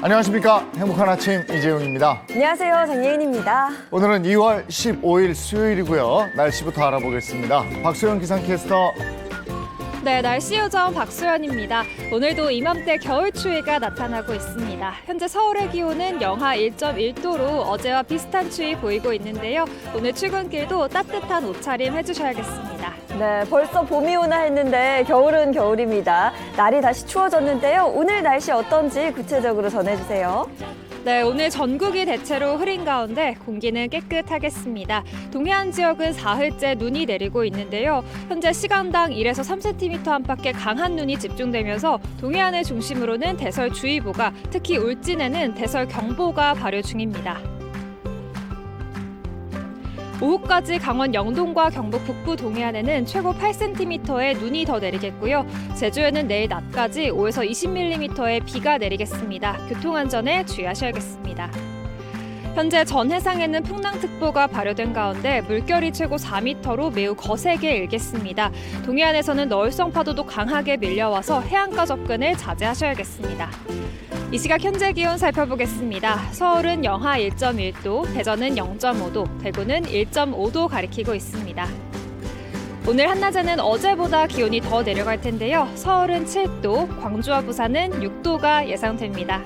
안녕하십니까. 행복한 아침 이재용입니다. 안녕하세요. 장예인입니다. 오늘은 2월 15일 수요일이고요. 날씨부터 알아보겠습니다. 박소영 기상캐스터. 네, 날씨 요정 박소연입니다. 오늘도 이맘때 겨울 추위가 나타나고 있습니다. 현재 서울의 기온은 영하 1.1도로 어제와 비슷한 추위 보이고 있는데요. 오늘 출근길도 따뜻한 옷차림 해주셔야겠습니다. 네, 벌써 봄이 오나 했는데 겨울은 겨울입니다. 날이 다시 추워졌는데요. 오늘 날씨 어떤지 구체적으로 전해주세요. 네, 오늘 전국이 대체로 흐린 가운데 공기는 깨끗하겠습니다. 동해안 지역은 사흘째 눈이 내리고 있는데요. 현재 시간당 1에서 3cm 안팎의 강한 눈이 집중되면서 동해안을 중심으로는 대설주의보가, 특히 울진에는 대설경보가 발효 중입니다. 오후까지 강원 영동과 경북 북부 동해안에는 최고 8cm의 눈이 더 내리겠고요. 제주에는 내일 낮까지 5에서 20mm의 비가 내리겠습니다. 교통안전에 주의하셔야겠습니다. 현재 전 해상에는 풍랑특보가 발효된 가운데 물결이 최고 4m로 매우 거세게 일겠습니다. 동해안에서는 너울성 파도도 강하게 밀려와서 해안가 접근을 자제하셔야겠습니다. 이 시각 현재 기온 살펴보겠습니다. 서울은 영하 1.1도, 대전은 0.5도, 대구는 1.5도 가리키고 있습니다. 오늘 한낮에는 어제보다 기온이 더 내려갈 텐데요. 서울은 7도, 광주와 부산은 6도가 예상됩니다.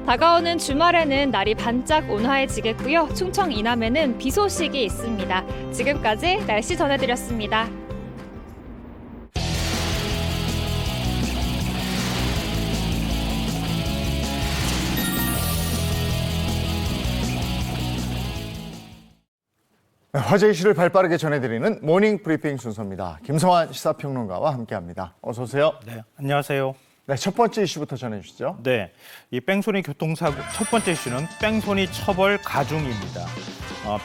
다가오는 주말에는 날이 반짝 온화해지겠고요. 충청 이남에는 비 소식이 있습니다. 지금까지 날씨 전해드렸습니다. 화제 이슈를 발빠르게 전해드리는 모닝 브리핑 순서입니다. 김성환 시사평론가와 함께합니다. 어서 오세요. 네, 안녕하세요. 네, 첫 번째 이슈부터 전해주시죠. 네, 이 뺑소니 교통사고 첫 번째 이슈는 뺑소니 처벌 가중입니다.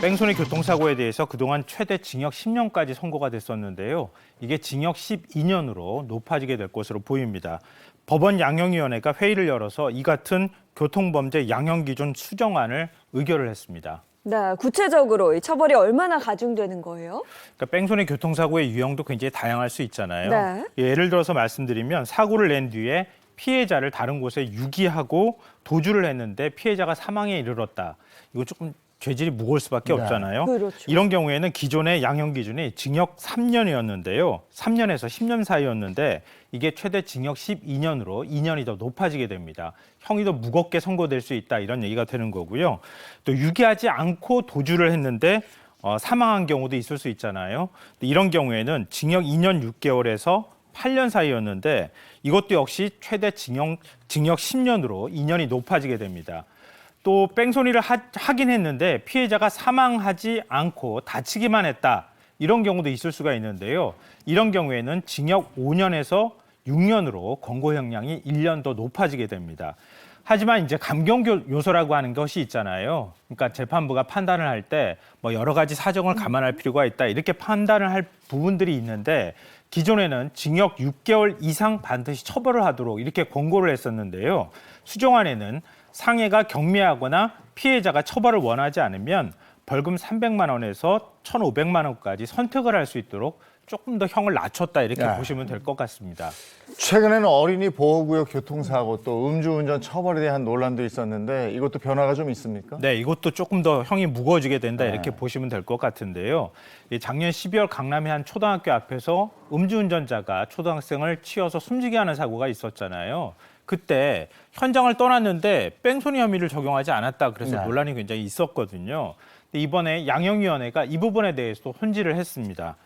뺑소니 교통사고에 대해서 그동안 최대 징역 10년까지 선고가 됐었는데요. 이게 징역 12년으로 높아지게 될 것으로 보입니다. 법원 양형위원회가 회의를 열어서 이 같은 교통범죄 양형기준 수정안을 의결을 했습니다. 네, 구체적으로 이 처벌이 얼마나 가중되는 거예요? 그러니까 뺑소니 교통사고의 유형도 굉장히 다양할 수 있잖아요. 네. 예를 들어서 말씀드리면 사고를 낸 뒤에 피해자를 다른 곳에 유기하고 도주를 했는데 피해자가 사망에 이르렀다. 이거 조금 죄질이 무거울 수밖에 네. 없잖아요. 그렇죠. 이런 경우에는 기존의 양형 기준이 징역 3년이었는데요. 3년에서 10년 사이였는데 이게 최대 징역 12년으로 2년이 더 높아지게 됩니다. 형이 더 무겁게 선고될 수 있다 이런 얘기가 되는 거고요. 또 유기하지 않고 도주를 했는데 사망한 경우도 있을 수 있잖아요. 이런 경우에는 징역 2년 6개월에서 8년 사이였는데 이것도 역시 최대 징역 10년으로 2년이 높아지게 됩니다. 또 뺑소니를 하긴 했는데 피해자가 사망하지 않고 다치기만 했다. 이런 경우도 있을 수가 있는데요. 이런 경우에는 징역 5년에서 6년으로 권고형량이 1년 더 높아지게 됩니다. 하지만 이제 감경 요소라고 하는 것이 있잖아요. 그러니까 재판부가 판단을 할 때 뭐 여러 가지 사정을 감안할 필요가 있다. 이렇게 판단을 할 부분들이 있는데 기존에는 징역 6개월 이상 반드시 처벌을 하도록 이렇게 권고를 했었는데요. 수정안에는 상해가 경미하거나 피해자가 처벌을 원하지 않으면 벌금 300만 원에서 1,500만 원까지 선택을 할 수 있도록 조금 더 형을 낮췄다 이렇게 보시면 될 것 같습니다. 최근에는 어린이 보호구역 교통사고 또 음주운전 처벌에 대한 논란도 있었는데 이것도 변화가 좀 있습니까? 네, 이것도 조금 더 형이 무거워지게 된다 이렇게 보시면 될 것 같은데요. 작년 12월 강남의 한 초등학교 앞에서 음주운전자가 초등학생을 치여서 숨지게 하는 사고가 있었잖아요. 그때 현장을 떠났는데 뺑소니 혐의를 적용하지 않았다 그래서 논란이 굉장히 있었거든요. 근데 이번에 양형위원회가 이 부분에 대해서 혼지를 했습니다.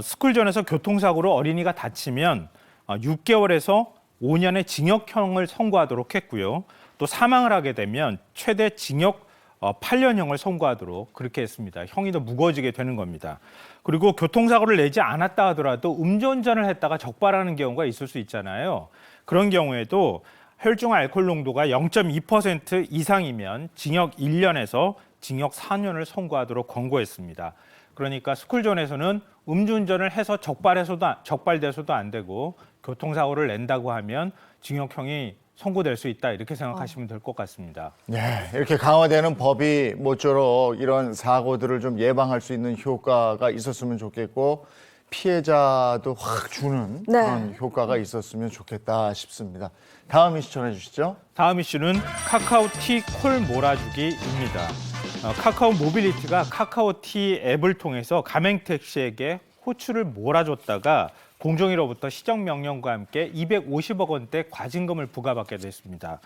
스쿨존에서 교통사고로 어린이가 다치면 6개월에서 5년의 징역형을 선고하도록 했고요. 또 사망을 하게 되면 최대 징역 8년형을 선고하도록 그렇게 했습니다. 형이 더 무거워지게 되는 겁니다. 그리고 교통사고를 내지 않았다 하더라도 음주운전을 했다가 적발하는 경우가 있을 수 있잖아요. 그런 경우에도 혈중 알코올 농도가 0.2% 이상이면 징역 1년에서 징역 4년을 선고하도록 권고했습니다. 그러니까 스쿨존에서는 음주운전을 해서 적발돼서도 안 되고 교통사고를 낸다고 하면 징역형이 선고될 수 있다 이렇게 생각하시면 될 것 같습니다. 네, 이렇게 강화되는 법이 모쪼록 이런 사고들을 좀 예방할 수 있는 효과가 있었으면 좋겠고 피해자도 확 주는 네. 그런 효과가 있었으면 좋겠다 싶습니다. 다음 이슈 전해주시죠. 다음 이슈는 카카오티 콜 몰아주기입니다. 카카오 모빌리티가 카카오티 앱을 통해서 가맹택시에게 호출을 몰아줬다가 공정위로부터 시정명령과 함께 250억 원대 과징금을 부과받게 됐습니다.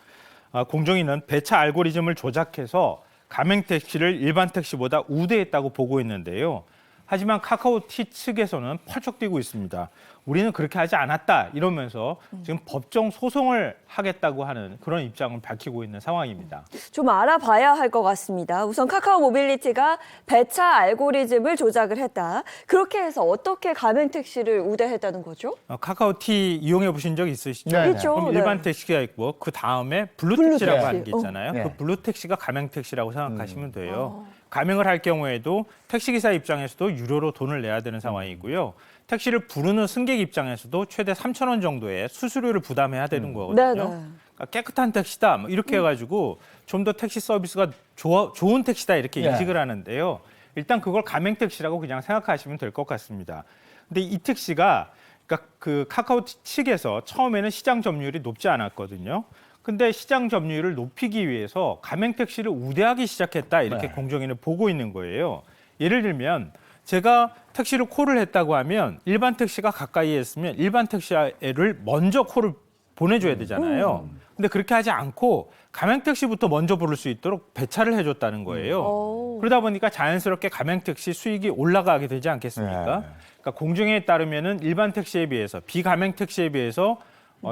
공정위는 배차 알고리즘을 조작해서 가맹택시를 일반 택시보다 우대했다고 보고 있는데요. 하지만 카카오티 측에서는 펄쩍 뛰고 있습니다. 우리는 그렇게 하지 않았다 이러면서 지금 법정 소송을 하겠다고 하는 그런 입장을 밝히고 있는 상황입니다. 좀 알아봐야 할 것 같습니다. 우선 카카오 모빌리티가 배차 알고리즘을 조작을 했다. 그렇게 해서 어떻게 가맹택시를 우대했다는 거죠? 카카오티 이용해 보신 적 있으시죠? 네, 있죠. 그럼 네. 일반 택시가 있고 그 다음에 블루택시라고 블루택시. 하는 게 있잖아요. 네. 그 블루택시가 가맹택시라고 생각하시면 돼요. 가맹을 할 경우에도 택시기사 입장에서도 유료로 돈을 내야 되는 상황이고요. 택시를 부르는 승객 입장에서도 최대 3,000원 정도의 수수료를 부담해야 되는 거거든요. 네네. 그러니까 깨끗한 택시다 뭐 이렇게 해가지고 좀 더 택시 서비스가 좋은 택시다 이렇게 네. 인식을 하는데요. 일단 그걸 가맹택시라고 그냥 생각하시면 될 것 같습니다. 근데 이 택시가 그러니까 그 카카오 측에서 처음에는 시장 점유율이 높지 않았거든요. 근데 시장 점유율을 높이기 위해서 가맹택시를 우대하기 시작했다 이렇게 네. 공정위는 보고 있는 거예요. 예를 들면 제가 택시를 콜을 했다고 하면 일반 택시가 가까이에 있으면 일반 택시를 먼저 콜을 보내줘야 되잖아요. 근데 그렇게 하지 않고 가맹택시부터 먼저 부를 수 있도록 배차를 해줬다는 거예요. 오. 그러다 보니까 자연스럽게 가맹택시 수익이 올라가게 되지 않겠습니까? 네. 그러니까 공정위에 따르면은 일반 택시에 비해서 비가맹택시에 비해서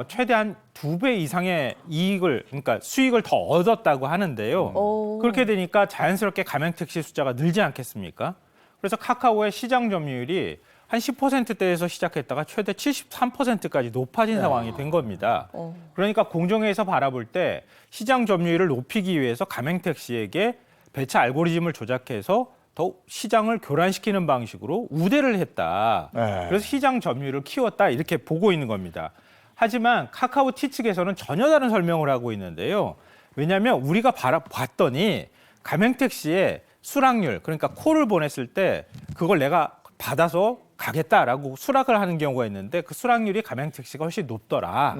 최대한 2배 이상의 이익을 그러니까 수익을 더 얻었다고 하는데요. 오. 그렇게 되니까 자연스럽게 가맹택시 숫자가 늘지 않겠습니까? 그래서 카카오의 시장 점유율이 한 10%대에서 시작했다가 최대 73%까지 높아진 상황이 된 겁니다. 그러니까 공정위에서 바라볼 때 시장 점유율을 높이기 위해서 가맹택시에게 배차 알고리즘을 조작해서 더욱 시장을 교란시키는 방식으로 우대를 했다. 네. 그래서 시장 점유율을 키웠다 이렇게 보고 있는 겁니다. 하지만 카카오티 측에서는 전혀 다른 설명을 하고 있는데요. 왜냐하면 우리가 봤더니 가맹택시의 수락률, 그러니까 콜을 보냈을 때 그걸 내가 받아서 가겠다라고 수락을 하는 경우가 있는데 그 수락률이 가맹택시가 훨씬 높더라.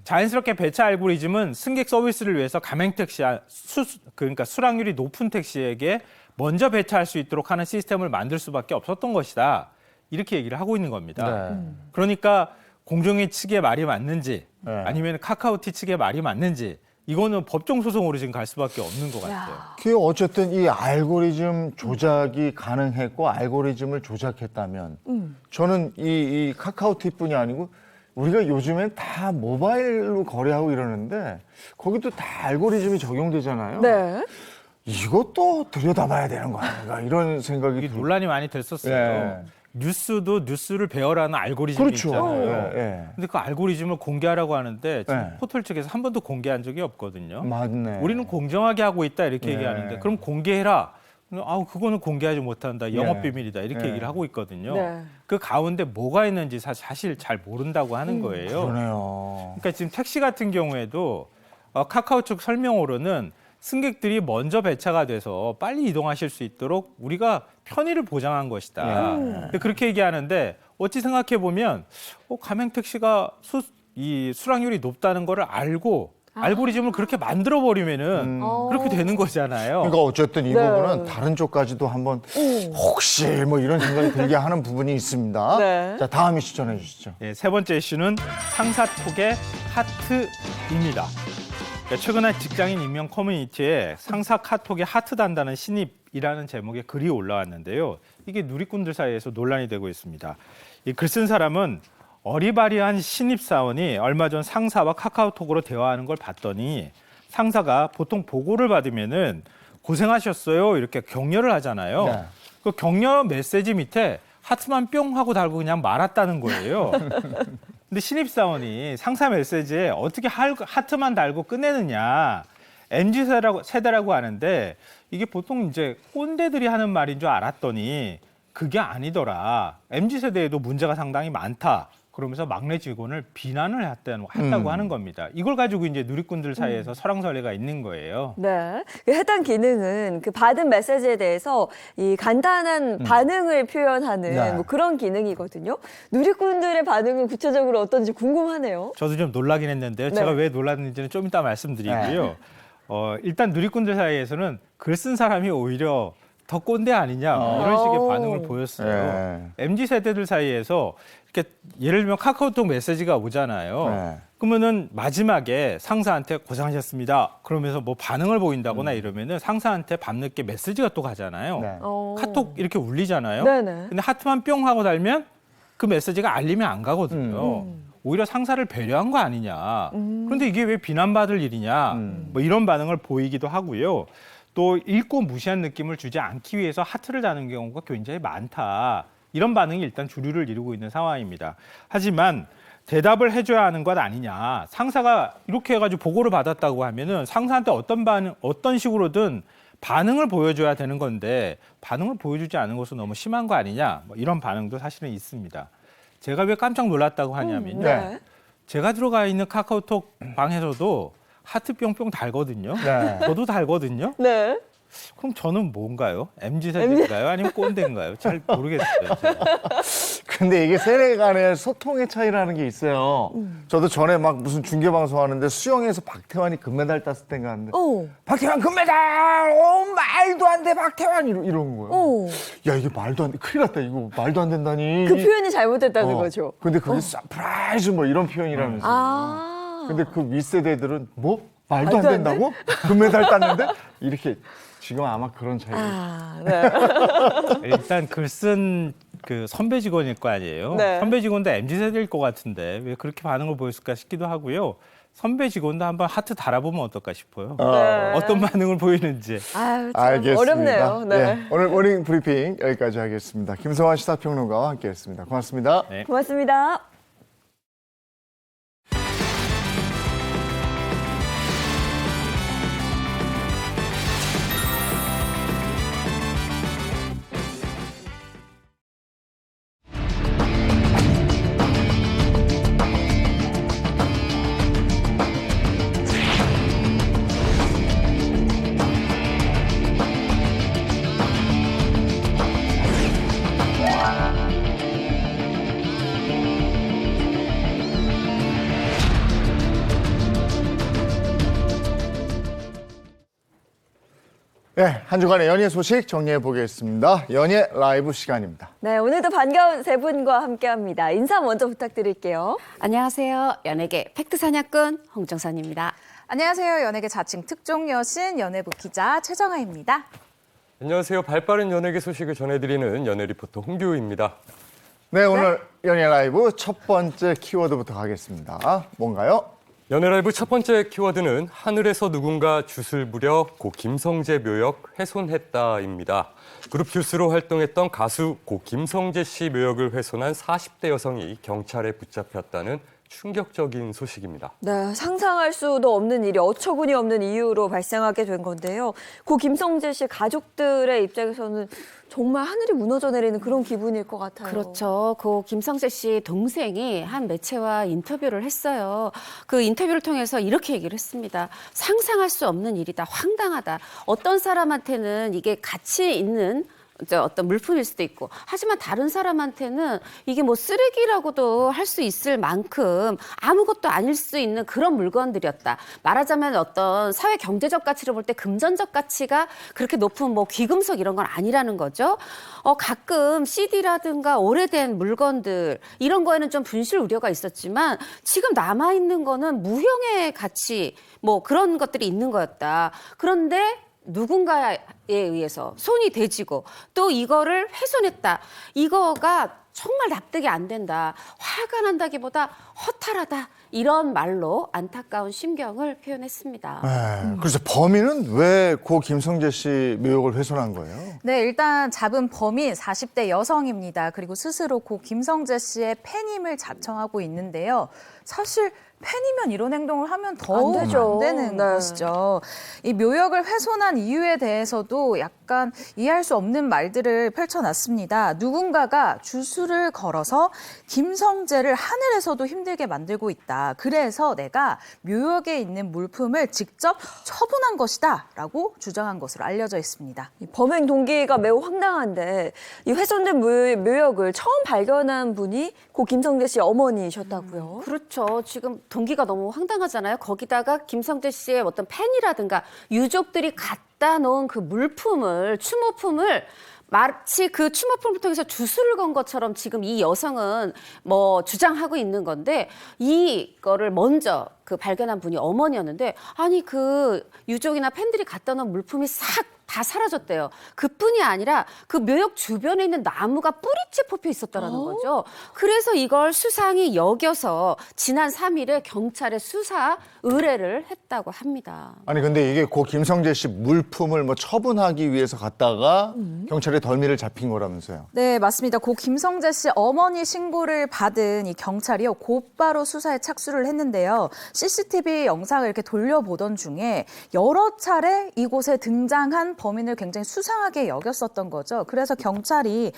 자연스럽게 배차 알고리즘은 승객 서비스를 위해서 가맹택시, 그러니까 수락률이 높은 택시에게 먼저 배차할 수 있도록 하는 시스템을 만들 수밖에 없었던 것이다. 이렇게 얘기를 하고 있는 겁니다. 네. 그러니까 공정위 측의 말이 맞는지 네. 아니면 카카오티 측의 말이 맞는지 이거는 법정 소송으로 지금 갈 수밖에 없는 것 같아요. 그 어쨌든 이 알고리즘 조작이 가능했고 알고리즘을 조작했다면 저는 이 카카오티뿐이 아니고 우리가 요즘엔 다 모바일로 거래하고 이러는데 거기도 다 알고리즘이 적용되잖아요. 네. 이것도 들여다봐야 되는 거 아닌가 이런 생각이 이게 들어요. 논란이 많이 됐었어요. 예. 뉴스도 뉴스를 배열하는 알고리즘이 그렇죠. 있잖아요. 예, 예. 근데 그 알고리즘을 공개하라고 하는데 지금 네. 포털 측에서 한 번도 공개한 적이 없거든요. 맞네. 우리는 공정하게 하고 있다 이렇게 네. 얘기하는데 그럼 공개해라. 아우 그거는 공개하지 못한다. 영업 네. 비밀이다. 이렇게 네. 얘기를 하고 있거든요. 네. 그 가운데 뭐가 있는지 사실 잘 모른다고 하는 거예요. 그러네요. 그러니까 지금 택시 같은 경우에도 카카오 측 설명으로는 승객들이 먼저 배차가 돼서 빨리 이동하실 수 있도록 우리가 편의를 보장한 것이다. 근데 그렇게 얘기하는데 어찌 생각해 보면 가맹택시가 이 수락률이 높다는 거를 알고 알고리즘을 그렇게 만들어 버리면은 그렇게 되는 거잖아요. 그러니까 어쨌든 이 네. 부분은 다른 쪽까지도 한번 혹시 뭐 이런 생각이 들게 하는 부분이 있습니다. 네. 자, 다음 이슈 전해 주시죠. 네, 세 번째 이슈는 상사톡의 하트입니다. 그러니까 최근에 직장인 익명 커뮤니티에 상사 카톡에 하트 단다는 신입이라는 제목의 글이 올라왔는데요. 이게 누리꾼들 사이에서 논란이 되고 있습니다. 이 글 쓴 사람은 어리바리한 신입사원이 얼마 전 상사와 카카오톡으로 대화하는 걸 봤더니 상사가 보통 보고를 받으면은 고생하셨어요 이렇게 격려를 하잖아요. 네. 그 격려 메시지 밑에 하트만 뿅 하고 달고 그냥 말았다는 거예요. 근데 신입사원이 상사 메시지에 어떻게 하트만 달고 끝내느냐. MZ 세대라고 하는데 이게 보통 이제 꼰대들이 하는 말인 줄 알았더니 그게 아니더라. MZ 세대에도 문제가 상당히 많다. 그러면서 막내 직원을 비난을 했다고 하는 겁니다. 이걸 가지고 이제 누리꾼들 사이에서 설왕설래가 있는 거예요. 네. 그 해당 기능은 그 받은 메시지에 대해서 이 간단한 반응을 표현하는 네. 뭐 그런 기능이거든요. 누리꾼들의 반응은 구체적으로 어떤지 궁금하네요. 저도 좀 놀라긴 했는데요. 네. 제가 왜 놀랐는지는 좀 이따 말씀드리고요. 일단 누리꾼들 사이에서는 글 쓴 사람이 오히려 더 꼰대 아니냐 뭐 이런 식의 오. 반응을 보였어요. 네. MZ 세대들 사이에서 이렇게 예를 들면 카카오톡 메시지가 오잖아요. 네. 그러면은 마지막에 상사한테 고생하셨습니다. 그러면서 뭐 반응을 보인다거나 이러면은 상사한테 밤늦게 메시지가 또 가잖아요. 네. 카톡 이렇게 울리잖아요. 네네. 근데 하트만 뿅 하고 달면 그 메시지가 알리면 안 가거든요. 오히려 상사를 배려한 거 아니냐. 그런데 이게 왜 비난받을 일이냐. 뭐 이런 반응을 보이기도 하고요. 또 읽고 무시한 느낌을 주지 않기 위해서 하트를 다는 경우가 굉장히 많다. 이런 반응이 일단 주류를 이루고 있는 상황입니다. 하지만 대답을 해줘야 하는 것 아니냐. 상사가 이렇게 해가지고 보고를 받았다고 하면은 상사한테 어떤 식으로든 반응을 보여줘야 되는 건데 반응을 보여주지 않은 것은 너무 심한 거 아니냐. 뭐 이런 반응도 사실은 있습니다. 제가 왜 깜짝 놀랐다고 하냐면요. 네. 제가 들어가 있는 카카오톡 방에서도 하트 뿅뿅 달거든요. 네. 저도 달거든요. 네. 그럼 저는 뭔가요? MZ 세대인가요? 아니면 꼰대인가요? 잘 모르겠어요. 제가. 근데 이게 세대 간의 소통의 차이라는 게 있어요. 저도 전에 막 무슨 중계방송 하는데 수영에서 박태환이 금메달 땄을 때가 하는데 오. 박태환 금메달! 말도 안 돼, 박태환! 이런 거예요. 오. 야, 이게 말도 안 돼. 큰일 났다. 이거 말도 안 된다니. 그 표현이 잘못됐다는 어. 거죠. 근데 그게 서프라이즈 뭐 이런 표현이라면서요. 아. 근데 그 윗세대들은 뭐? 말도 안 된다고? 금메달 땄는데? 이렇게 지금 아마 그런 차이가 아, 네. 일단 글 쓴 그 선배 직원일 거 아니에요. 네. 선배 직원도 MZ 세대일 것 같은데 왜 그렇게 반응을 보였을까 싶기도 하고요. 선배 직원도 한번 하트 달아보면 어떨까 싶어요. 네. 어떤 반응을 보이는지. 아유, 참 알겠습니다. 어렵네요. 네. 예, 오늘 모닝 브리핑 여기까지 하겠습니다. 김성환 시사평론가와 함께했습니다. 고맙습니다. 네. 고맙습니다. 네, 한 주간의 연예 소식 정리해 보겠습니다. 연예 라이브 시간입니다. 네, 오늘도 반가운 세 분과 함께합니다. 인사 먼저 부탁드릴게요. 안녕하세요. 연예계 팩트 사냥꾼 홍정선입니다. 안녕하세요. 연예계 자칭 특종 여신 연예부 기자 최정아입니다. 안녕하세요. 발빠른 연예계 소식을 전해드리는 연예 리포터 홍규우입니다. 네, 오늘 연예 라이브 첫 번째 키워드부터 가겠습니다. 뭔가요? 연예 라이브 첫 번째 키워드는 하늘에서 누군가 슛을 부려 고 김성재 묘역 훼손했다입니다. 그룹 듀스로 활동했던 가수 고 김성재 씨 묘역을 훼손한 40대 여성이 경찰에 붙잡혔다는 충격적인 소식입니다. 네, 상상할 수도 없는 일이 어처구니 없는 이유로 발생하게 된 건데요. 고 김성재 씨 가족들의 입장에서는 정말 하늘이 무너져 내리는 그런 기분일 것 같아요. 그렇죠. 그 김성재 씨 동생이 한 매체와 인터뷰를 했어요. 그 인터뷰를 통해서 이렇게 얘기를 했습니다. 상상할 수 없는 일이다. 황당하다. 어떤 사람한테는 이게 가치 있는 어떤 물품일 수도 있고, 하지만 다른 사람한테는 이게 뭐 쓰레기라고도 할 수 있을 만큼 아무것도 아닐 수 있는 그런 물건들이었다. 말하자면 어떤 사회 경제적 가치를 볼 때 금전적 가치가 그렇게 높은 뭐 귀금속 이런 건 아니라는 거죠. 가끔 CD라든가 오래된 물건들 이런 거에는 좀 분실 우려가 있었지만 지금 남아 있는 거는 무형의 가치 뭐 그런 것들이 있는 거였다. 그런데 누군가에 의해서 손이 대지고 또 이거를 훼손했다. 이거가 정말 납득이 안 된다. 화가 난다기보다 허탈하다. 이런 말로 안타까운 심경을 표현했습니다. 네, 그래서 범인은 왜 고 김성재 씨 묘역을 훼손한 거예요? 네, 일단 잡은 범인 40대 여성입니다. 그리고 스스로 고 김성재 씨의 팬임을 자청하고 있는데요. 사실 팬이면 이런 행동을 하면 더욱 안 되죠. 되는 네. 것이죠. 이 묘역을 훼손한 이유에 대해서도 약간 이해할 수 없는 말들을 펼쳐놨습니다. 누군가가 주술을 걸어서 김성재를 하늘에서도 힘들게 만들고 있다. 그래서 내가 묘역에 있는 물품을 직접 처분한 것이다 라고 주장한 것으로 알려져 있습니다. 이 범행 동기가 매우 황당한데 이 훼손된 묘역을 처음 발견한 분이 고 김성재 씨 어머니셨다고요. 그렇죠. 지금 동기가 너무 황당하잖아요. 거기다가 김성재 씨의 어떤 팬이라든가 유족들이 갖다 놓은 그 물품을, 추모품을 마치 그 추모품을 통해서 주술을 건 것처럼 지금 이 여성은 뭐 주장하고 있는 건데 이거를 먼저 그 발견한 분이 어머니였는데 아니 그 유족이나 팬들이 갖다 놓은 물품이 싹 다 사라졌대요. 그뿐이 아니라 그 묘역 주변에 있는 나무가 뿌리째 뽑혀 있었다라는 거죠. 그래서 이걸 수상이 여겨서 지난 3일에 경찰에 수사 의뢰를 했다고 합니다. 아니 근데 이게 고 김성재 씨 물품을 뭐 처분하기 위해서 갔다가 경찰에 덜미를 잡힌 거라면서요. 네, 맞습니다. 고 김성재 씨 어머니 신고를 받은 이 경찰이요, 곧바로 수사에 착수를 했는데요. CCTV 영상을 이렇게 돌려보던 중에 여러 차례 이곳에 등장한 범인을 굉장히 수상하게 여겼었던 거죠. 그래서 경찰이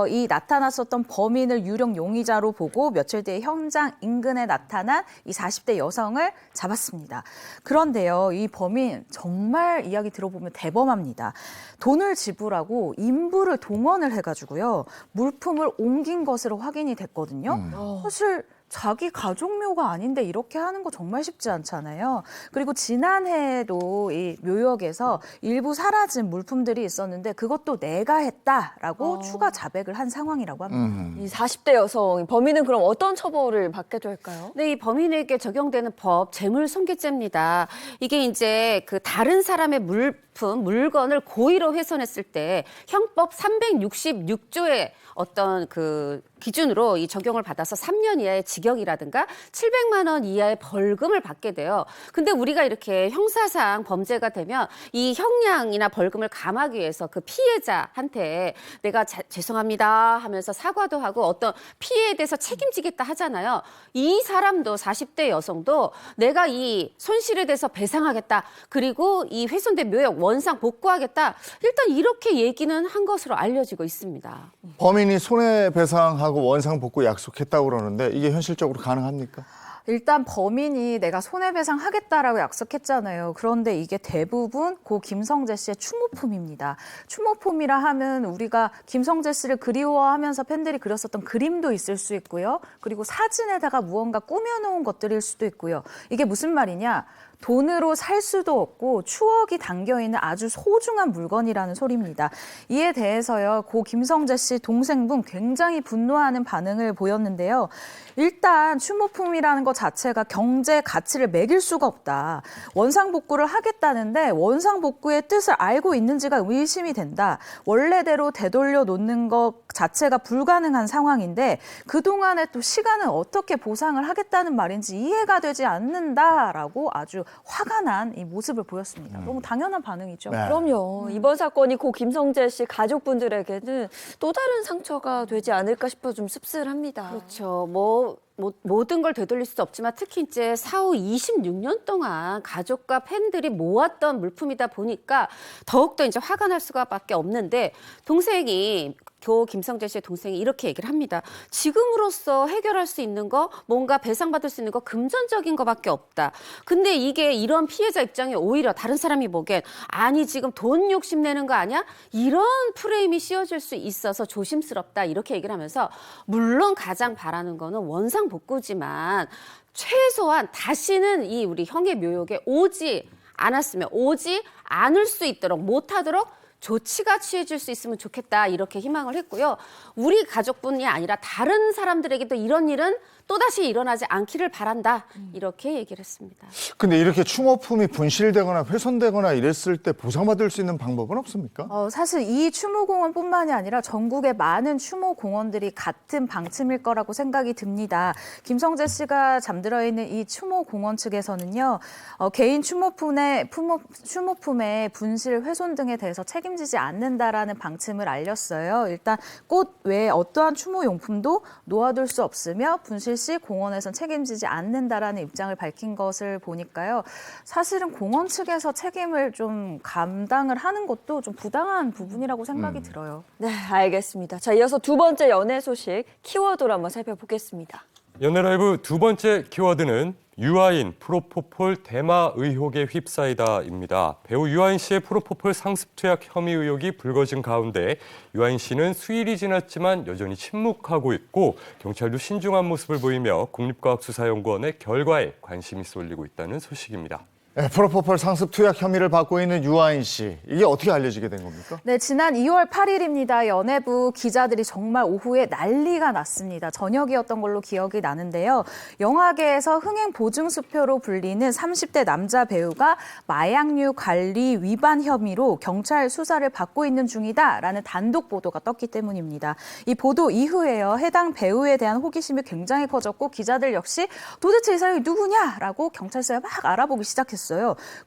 이 나타났었던 범인을 유력 용의자로 보고 며칠 뒤에 현장 인근에 나타난 이 40대 여성을 잡았습니다. 그런데요, 이 범인 정말 이야기 들어보면 대범합니다. 돈을 지불하고 인부를 동원을 해가지고요, 물품을 옮긴 것으로 확인이 됐거든요. 사실 자기 가족묘가 아닌데 이렇게 하는 거 정말 쉽지 않잖아요. 그리고 지난해에도 이 묘역에서 일부 사라진 물품들이 있었는데 그것도 내가 했다라고 추가 자백을 한 상황이라고 합니다. 이 40대 여성 범인은 그럼 어떤 처벌을 받게 될까요? 네, 이 범인에게 적용되는 법 재물손괴죄입니다. 이게 이제 그 다른 사람의 물건을 고의로 훼손했을 때 형법 366조의 어떤 그 기준으로 이 적용을 받아서 3년 이하의 징역이라든가 700만 원 이하의 벌금을 받게 돼요. 근데 우리가 이렇게 형사상 범죄가 되면 이 형량이나 벌금을 감하기 위해서 그 피해자한테 내가 죄송합니다 하면서 사과도 하고 어떤 피해에 대해서 책임지겠다 하잖아요. 이 사람도 40대 여성도 내가 이 손실에 대해서 배상하겠다. 그리고 이 훼손된 묘역 원상 복구하겠다. 일단 이렇게 얘기는 한 것으로 알려지고 있습니다. 범인이 손해배상하고 원상복구 약속했다고 그러는데 이게 현실적으로 가능합니까? 일단 범인이 내가 손해배상 하겠다라고 약속했잖아요. 그런데 이게 대부분 고 김성재 씨의 추모품입니다. 추모품이라 하면 우리가 김성재 씨를 그리워하면서 팬들이 그렸었던 그림도 있을 수 있고요. 그리고 사진에다가 무언가 꾸며놓은 것들일 수도 있고요. 이게 무슨 말이냐? 돈으로 살 수도 없고 추억이 담겨있는 아주 소중한 물건이라는 소리입니다. 이에 대해서요, 고 김성재 씨 동생분 굉장히 분노하는 반응을 보였는데요. 일단 추모품이라는 것 자체가 경제 가치를 매길 수가 없다. 원상복구를 하겠다는데 원상복구의 뜻을 알고 있는지가 의심이 된다. 원래대로 되돌려 놓는 것 자체가 불가능한 상황인데 그동안에 또 시간은 어떻게 보상을 하겠다는 말인지 이해가 되지 않는다라고 아주 화가 난 이 모습을 보였습니다. 너무 당연한 반응이죠. 네. 그럼요. 이번 사건이 고 김성재 씨 가족분들에게는 또 다른 상처가 되지 않을까 싶어 좀 씁쓸합니다. 그렇죠. 모든 걸 되돌릴 수 없지만 특히 이제 사후 26년 동안 가족과 팬들이 모았던 물품이다 보니까 더욱더 이제 화가 날 수밖에 없는데 동생이 고 김성재 씨의 동생이 이렇게 얘기를 합니다. 지금으로서 해결할 수 있는 거, 뭔가 배상받을 수 있는 거 금전적인 거밖에 없다. 근데 이게 이런 피해자 입장에 오히려 다른 사람이 보기엔 아니 지금 돈 욕심내는 거 아니야? 이런 프레임이 씌워질 수 있어서 조심스럽다 이렇게 얘기를 하면서 물론 가장 바라는 거는 원상복구지만 최소한 다시는 이 우리 형의 묘역에 오지 않을 수 있도록 못하도록 조치가 취해질 수 있으면 좋겠다 이렇게 희망을 했고요. 우리 가족뿐이 아니라 다른 사람들에게도 이런 일은 또다시 일어나지 않기를 바란다 이렇게 얘기를 했습니다. 근데 이렇게 추모품이 분실되거나 훼손되거나 이랬을 때 보상받을 수 있는 방법은 없습니까? 사실 이 추모공원뿐만이 아니라 전국의 많은 추모공원들이 같은 방침일 거라고 생각이 듭니다. 김성재 씨가 잠들어 있는 이 추모공원 측에서는요, 개인 추모품의 분실, 훼손 등에 대해서 책임지지 않는다라는 방침을 알렸어요. 일단 꽃 외에 어떠한 추모용품도 놓아둘 수 없으며 분실 이틀 시 공원에선 책임지지 않는다라는 입장을 밝힌 것을 보니까요. 사실은 공원 측에서 책임을 좀 감당을 하는 것도 좀 부당한 부분이라고 생각이 들어요. 네, 알겠습니다. 자, 이어서 두 번째 연애 소식 키워드로 한번 살펴보겠습니다. 연예라이브 두 번째 키워드는 유아인 프로포폴 대마 의혹에 휩싸이다입니다. 배우 유아인 씨의 프로포폴 상습 투약 혐의 의혹이 불거진 가운데 유아인 씨는 수일이 지났지만 여전히 침묵하고 있고 경찰도 신중한 모습을 보이며 국립과학수사연구원의 결과에 관심이 쏠리고 있다는 소식입니다. 네, 프로포폴 상습 투약 혐의를 받고 있는 유아인 씨. 이게 어떻게 알려지게 된 겁니까? 네, 지난 2월 8일입니다. 연예부 기자들이 정말 오후에 난리가 났습니다. 저녁이었던 걸로 기억이 나는데요. 영화계에서 흥행 보증수표로 불리는 30대 남자 배우가 마약류 관리 위반 혐의로 경찰 수사를 받고 있는 중이다라는 단독 보도가 떴기 때문입니다. 이 보도 이후에요. 해당 배우에 대한 호기심이 굉장히 커졌고 기자들 역시 도대체 이 사람이 누구냐라고 경찰서에 막 알아보기 시작했어요.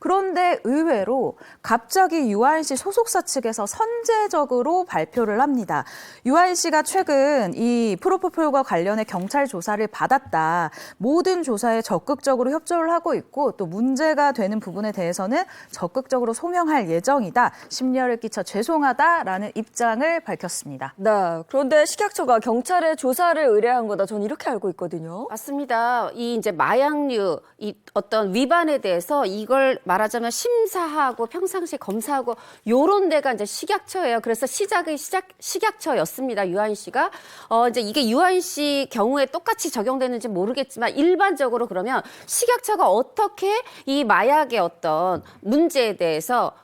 그런데 의외로 갑자기 유아인 씨 소속사 측에서 선제적으로 발표를 합니다. 유아인 씨가 최근 이 프로포폴과 관련해 경찰 조사를 받았다. 모든 조사에 적극적으로 협조를 하고 있고 또 문제가 되는 부분에 대해서는 적극적으로 소명할 예정이다. 심려를 끼쳐 죄송하다라는 입장을 밝혔습니다. 네, 그런데 식약처가 경찰에 조사를 의뢰한 거다. 저는 이렇게 알고 있거든요. 맞습니다. 이 이제 마약류 이 어떤 위반에 대해서 이걸 말하자면 심사하고 평상시 검사하고 요런 데가 이제 식약처예요. 그래서 시작이 식약처였습니다. 유아인 씨가 이제 이게 유아인 씨 경우에 똑같이 적용되는지 모르겠지만 일반적으로 그러면 식약처가 어떻게 이 마약의 어떤 문제에 대해서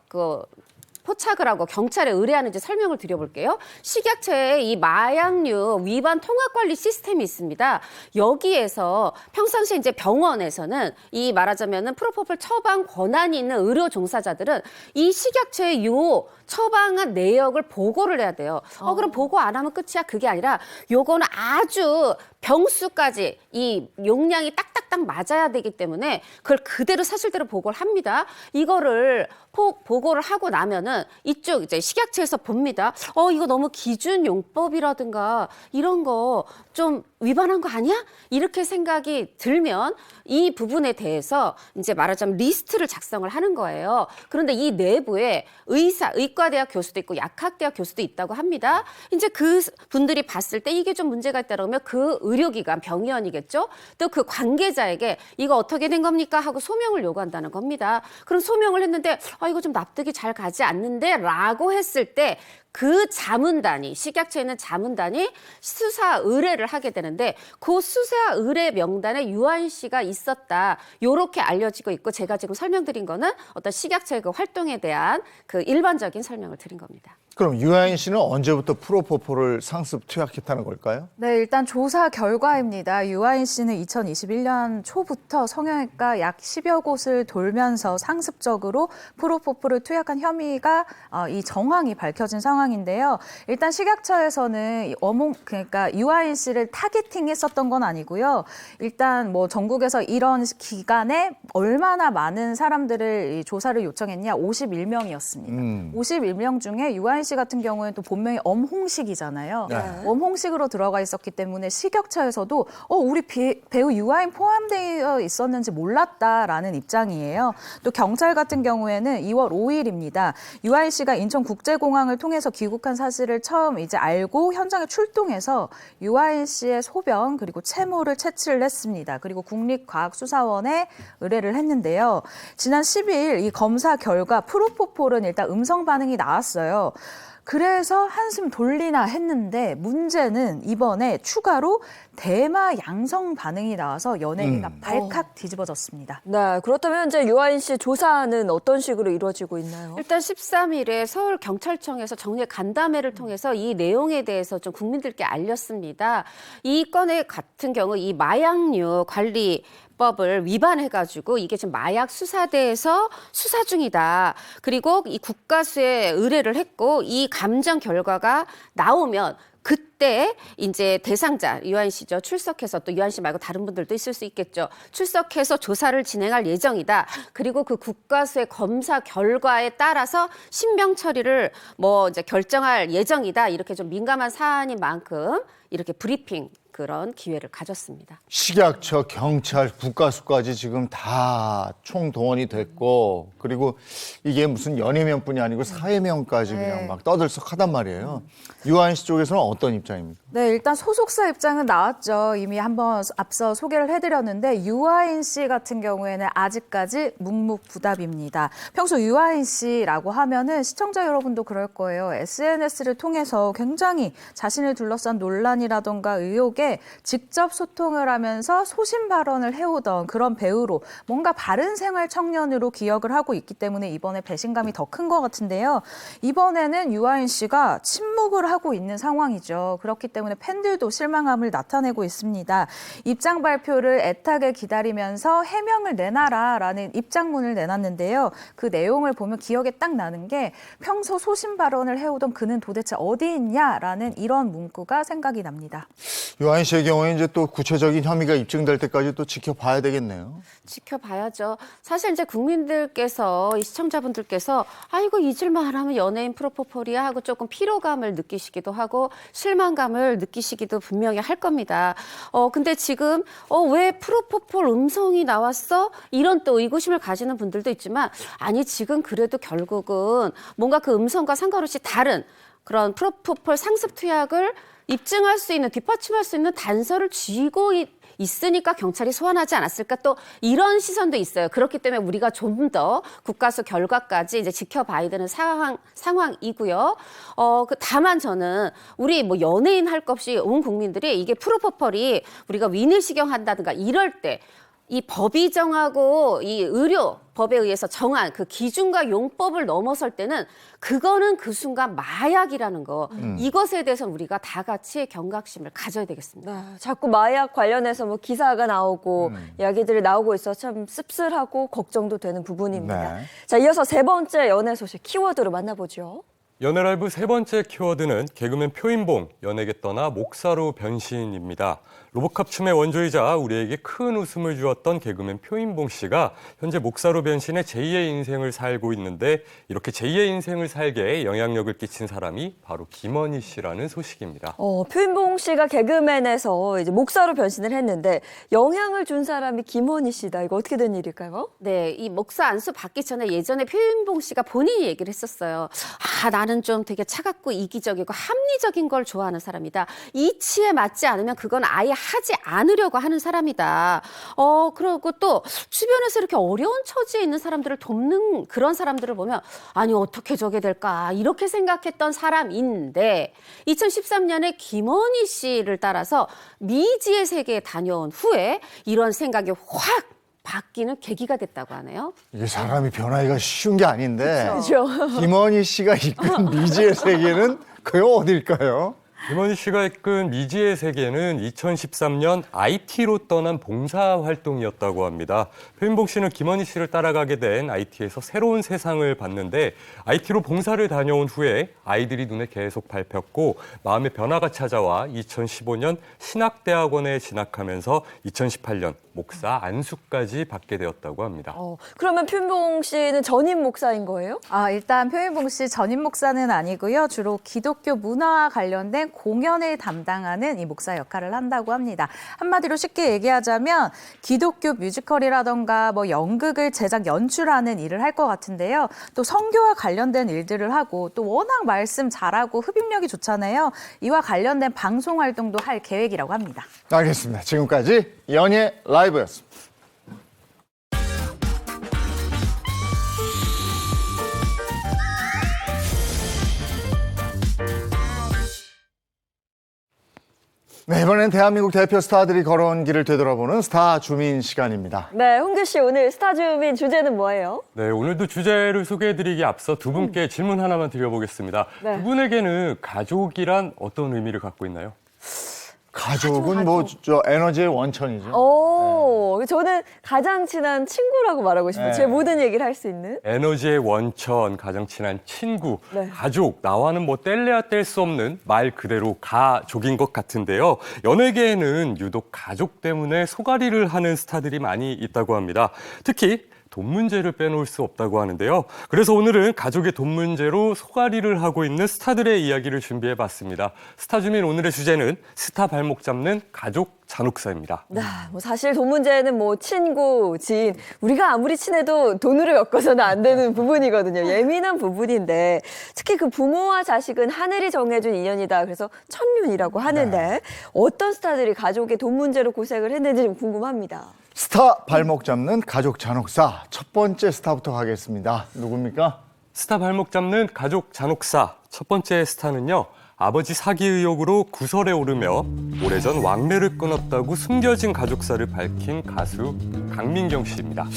포착을 하고 경찰에 의뢰하는지 설명을 드려볼게요. 식약처에 이 마약류 위반 통합관리 시스템이 있습니다. 여기에서 평상시에 이제 병원에서는 이 말하자면은 프로포폴 처방 권한이 있는 의료 종사자들은 이 식약처의 요 처방한 내역을 보고를 해야 돼요. 그럼 보고 안 하면 끝이야? 그게 아니라 요거는 아주 병수까지 이 용량이 딱딱딱 맞아야 되기 때문에 그걸 그대로 사실대로 보고를 합니다. 이거를 보고를 하고 나면은 이쪽 이제 식약처에서 봅니다. 이거 너무 기준 용법이라든가 이런 거 좀 위반한 거 아니야? 이렇게 생각이 들면 이 부분에 대해서 이제 말하자면 리스트를 작성을 하는 거예요. 그런데 이 내부에 의과대학 교수도 있고 약학대학 교수도 있다고 합니다. 이제 그 분들이 봤을 때 이게 좀 문제가 있다 그러면 그 의료기관 병의원이겠죠. 또 그 관계자에게 이거 어떻게 된 겁니까? 하고 소명을 요구한다는 겁니다. 그럼 소명을 했는데 이거 좀 납득이 잘 가지 않는데 라고 했을 때 그 자문단이 식약처에 있는 자문단이 수사 의뢰를 하게 되는데 그 수사 의뢰 명단에 유아인 씨가 있었다. 요렇게 알려지고 있고 제가 지금 설명드린 거는 어떤 식약처의 그 활동에 대한 그 일반적인 설명을 드린 겁니다. 그럼 유아인 씨는 언제부터 프로포폴을 상습 투약했다는 걸까요? 네, 일단 조사 결과입니다. 유아인 씨는 2021년 초부터 성형외과 약 10여 곳을 돌면서 상습적으로 프로포폴을 투약한 혐의가 이 정황이 밝혀진 상황인데요. 일단 식약처에서는 그러니까 유아인 씨를 타겟팅했었던 건 아니고요. 일단 뭐 전국에서 이런 기간에 얼마나 많은 사람들을 이 조사를 요청했냐? 51명이었습니다. 51명 중에 유아인 씨 같은 경우에는 또 본명이 엄홍식이잖아요. 네. 엄홍식으로 들어가 있었기 때문에 식약처에서도 우리 배우 유아인 포함되어 있었는지 몰랐다라는 입장이에요. 또 경찰 같은 경우에는 2월 5일입니다. 유아인 씨가 인천국제공항을 통해서 귀국한 사실을 처음 이제 알고 현장에 출동해서 유아인 씨의 소변 그리고 체모를 채취를 했습니다. 그리고 국립과학수사원에 의뢰를 했는데요. 지난 10일 이 검사 결과 프로포폴은 일단 음성 반응이 나왔어요. 그래서 한숨 돌리나 했는데 문제는 이번에 추가로 대마 양성 반응이 나와서 연예계가 발칵 뒤집어졌습니다. 네, 그렇다면 이제 유아인 씨 조사는 어떤 식으로 이루어지고 있나요? 일단 13일에 서울경찰청에서 정례 간담회를 통해서 이 내용에 대해서 좀 국민들께 알렸습니다. 이 건의 같은 경우 이 마약류 관리 법을 위반해가지고 이게 지금 마약 수사대에서 수사 중이다. 그리고 이 국가수에 의뢰를 했고 이 감정 결과가 나오면 그때 이제 대상자 유아인 씨죠. 출석해서 또 유아인 씨 말고 다른 분들도 있을 수 있겠죠. 출석해서 조사를 진행할 예정이다. 그리고 그 국가수의 검사 결과에 따라서 신병 처리를 뭐 이제 결정할 예정이다. 이렇게 좀 민감한 사안인 만큼 이렇게 브리핑 그런 기회를 가졌습니다. 식약처, 경찰, 국가수까지 지금 다 총동원이 됐고 그리고 이게 무슨 연예명뿐이 아니고 사회명까지 그냥 막 떠들썩하단 말이에요. 유아인 씨 쪽에서는 어떤 입장입니까? 네, 일단 소속사 입장은 나왔죠. 이미 한번 앞서 소개를 해드렸는데 유아인 씨 같은 경우에는 아직까지 묵묵부답입니다. 평소 유아인 씨라고 하면은 시청자 여러분도 그럴 거예요. SNS를 통해서 굉장히 자신을 둘러싼 논란이라던가 의혹에 직접 소통을 하면서 소신 발언을 해오던 그런 배우로 뭔가 바른 생활 청년으로 기억을 하고 있기 때문에 이번에 배신감이 더 큰 것 같은데요. 이번에는 유아인 씨가 침묵을 하고 있는 상황이죠. 그렇기 때문에 팬들도 실망함을 나타내고 있습니다. 입장 발표를 애타게 기다리면서 해명을 내놔라라는 입장문을 내놨는데요. 그 내용을 보면 기억에 딱 나는 게 평소 소신 발언을 해오던 그는 도대체 어디 있냐라는 이런 문구가 생각이 납니다. 유아인 씨의 경우에 이제 또 구체적인 혐의가 입증될 때까지 또 지켜봐야 되겠네요. 지켜봐야죠. 사실 이제 국민들께서, 이 시청자분들께서 아이고 잊을만 하면 연예인 프로포폴이야 하고 조금 피로감을 느끼시기도 하고 실망감을 느끼시기도 분명히 할 겁니다. 근데 지금 왜 프로포폴 음성이 나왔어? 이런 또 의구심을 가지는 분들도 있지만 아니 지금 그래도 결국은 뭔가 그 음성과 상관없이 다른 그런 프로포폴 상습 투약을 입증할 수 있는, 뒷받침할 수 있는 단서를 쥐고 있으니까 경찰이 소환하지 않았을까, 또 이런 시선도 있어요. 그렇기 때문에 우리가 좀 더 국가수 결과까지 이제 지켜봐야 되는 상황이고요. 다만 저는 우리 뭐 연예인 할 것 없이 온 국민들이 이게 프로포폴이 우리가 위내시경 한다든가 이럴 때 이 법이 정하고 이 의료 법에 의해서 정한 그 기준과 용법을 넘어설 때는 그거는 그 순간 마약이라는 거, 이것에 대해서는 우리가 다 같이 경각심을 가져야 되겠습니다. 네, 자꾸 마약 관련해서 뭐 기사가 나오고 이야기들이 나오고 있어 참 씁쓸하고 걱정도 되는 부분입니다. 네. 자, 이어서 세 번째 연예 소식 키워드로 만나보죠. 연예라이브 세 번째 키워드는 개그맨 표인봉, 연예계 떠나 목사로 변신입니다. 로보캅 춤의 원조이자 우리에게 큰 웃음을 주었던 개그맨 표인봉 씨가 현재 목사로 변신해 제2의 인생을 살고 있는데, 이렇게 제2의 인생을 살게 영향력을 끼친 사람이 바로 김원희 씨라는 소식입니다. 표인봉 씨가 개그맨에서 이제 목사로 변신을 했는데 영향을 준 사람이 김원희 씨다. 이거 어떻게 된 일일까요? 네, 이 목사 안수 받기 전에 예전에 표인봉 씨가 본인이 얘기를 했었어요. 나는 좀 되게 차갑고 이기적이고 합리적인 걸 좋아하는 사람이다. 이치에 맞지 않으면 그건 아예 하지 않으려고 하는 사람이다. 그리고 또 주변에서 이렇게 어려운 처지에 있는 사람들을 돕는 그런 사람들을 보면 아니 어떻게 저게 될까 이렇게 생각했던 사람인데 2013년에 김원희 씨를 따라서 미지의 세계에 다녀온 후에 이런 생각이 확 바뀌는 계기가 됐다고 하네요. 이게 사람이 변하기가 쉬운 게 아닌데 그렇죠. 김원희 씨가 이끈 미지의 세계는 그게 어딜까요? 김원희 씨가 이끈 미지의 세계는 2013년 IT로 떠난 봉사 활동이었다고 합니다. 표인봉 씨는 김원희 씨를 따라가게 된 IT에서 새로운 세상을 봤는데 IT로 봉사를 다녀온 후에 아이들이 눈에 계속 밟혔고 마음의 변화가 찾아와 2015년 신학대학원에 진학하면서 2018년 목사 안수까지 받게 되었다고 합니다. 그러면 표인봉 씨는 전임 목사인 거예요? 일단 표인봉 씨 전임 목사는 아니고요. 주로 기독교 문화와 관련된 공연을 담당하는 이 목사 역할을 한다고 합니다. 한마디로 쉽게 얘기하자면 기독교 뮤지컬이라던가 뭐 연극을 제작 연출하는 일을 할 것 같은데요. 또 선교와 관련된 일들을 하고 또 워낙 말씀 잘하고 흡입력이 좋잖아요. 이와 관련된 방송 활동도 할 계획이라고 합니다. 알겠습니다. 지금까지 연예 라이브였습니다. 네, 이번엔 대한민국 대표 스타들이 걸어온 길을 되돌아보는 스타 주민 시간입니다. 네, 홍규 씨 오늘 스타 주민 주제는 뭐예요? 네, 오늘도 주제를 소개해드리기 앞서 두 분께 질문 하나만 드려보겠습니다. 네. 두 분에게는 가족이란 어떤 의미를 갖고 있나요? 가족은 뭐 저 에너지의 원천이죠. 저는 가장 친한 친구라고 말하고 싶어요. 네. 제 모든 얘기를 할 수 있는. 에너지의 원천, 가장 친한 친구, 네. 가족, 나와는 뭐 뗄래야 뗄 수 없는 말 그대로 가족인 것 같은데요. 연예계에는 유독 가족 때문에 소가리를 하는 스타들이 많이 있다고 합니다. 특히 돈 문제를 빼놓을 수 없다고 하는데요. 그래서 오늘은 가족의 돈 문제로 소가리를 하고 있는 스타들의 이야기를 준비해봤습니다. 스타주민 오늘의 주제는 스타 발목 잡는 가족 잔혹사입니다. 뭐 사실 돈 문제는 뭐 친구, 지인, 우리가 아무리 친해도 돈으로 엮어서는 안 되는 부분이거든요. 예민한 부분인데 특히 그 부모와 자식은 하늘이 정해준 인연이다. 그래서 천륜이라고 하는데 어떤 스타들이 가족의 돈 문제로 고생을 했는지 좀 궁금합니다. 스타 발목 잡는 가족 잔혹사. 첫 번째 스타부터 가겠습니다. 누굽니까? 스타 발목 잡는 가족 잔혹사. 첫 번째 스타는요. 아버지 사기 의혹으로 구설에 오르며 오래전 왕래를 끊었다고 숨겨진 가족사를 밝힌 가수 강민경 씨입니다.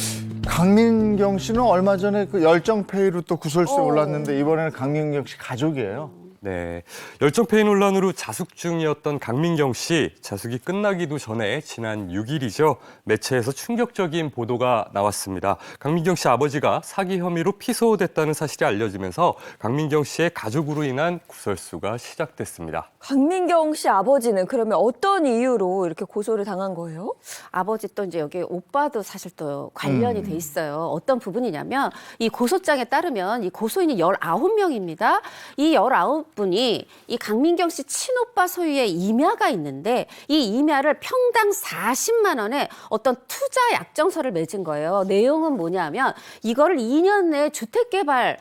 강민경 씨는 얼마 전에 그 열정페이로 또 구설수에 올랐는데 이번에는 강민경 씨 가족이에요. 네, 열정페이 논란으로 자숙 중이었던 강민경 씨, 자숙이 끝나기도 전에 지난 6일이죠. 매체에서 충격적인 보도가 나왔습니다. 강민경 씨 아버지가 사기 혐의로 피소됐다는 사실이 알려지면서 강민경 씨의 가족으로 인한 구설수가 시작됐습니다. 강민경 씨 아버지는 그러면 어떤 이유로 이렇게 고소를 당한 거예요? 아버지 또 이제 여기 오빠도 사실 또 관련이 돼 있어요. 어떤 부분이냐면 이 고소장에 따르면 이 고소인이 19명입니다. 이 19분이 이 강민경 씨 친오빠 소유의 임야가 있는데 이 임야를 평당 40만 원에 어떤 투자 약정서를 맺은 거예요. 내용은 뭐냐면 이거를 2년 내에 주택 개발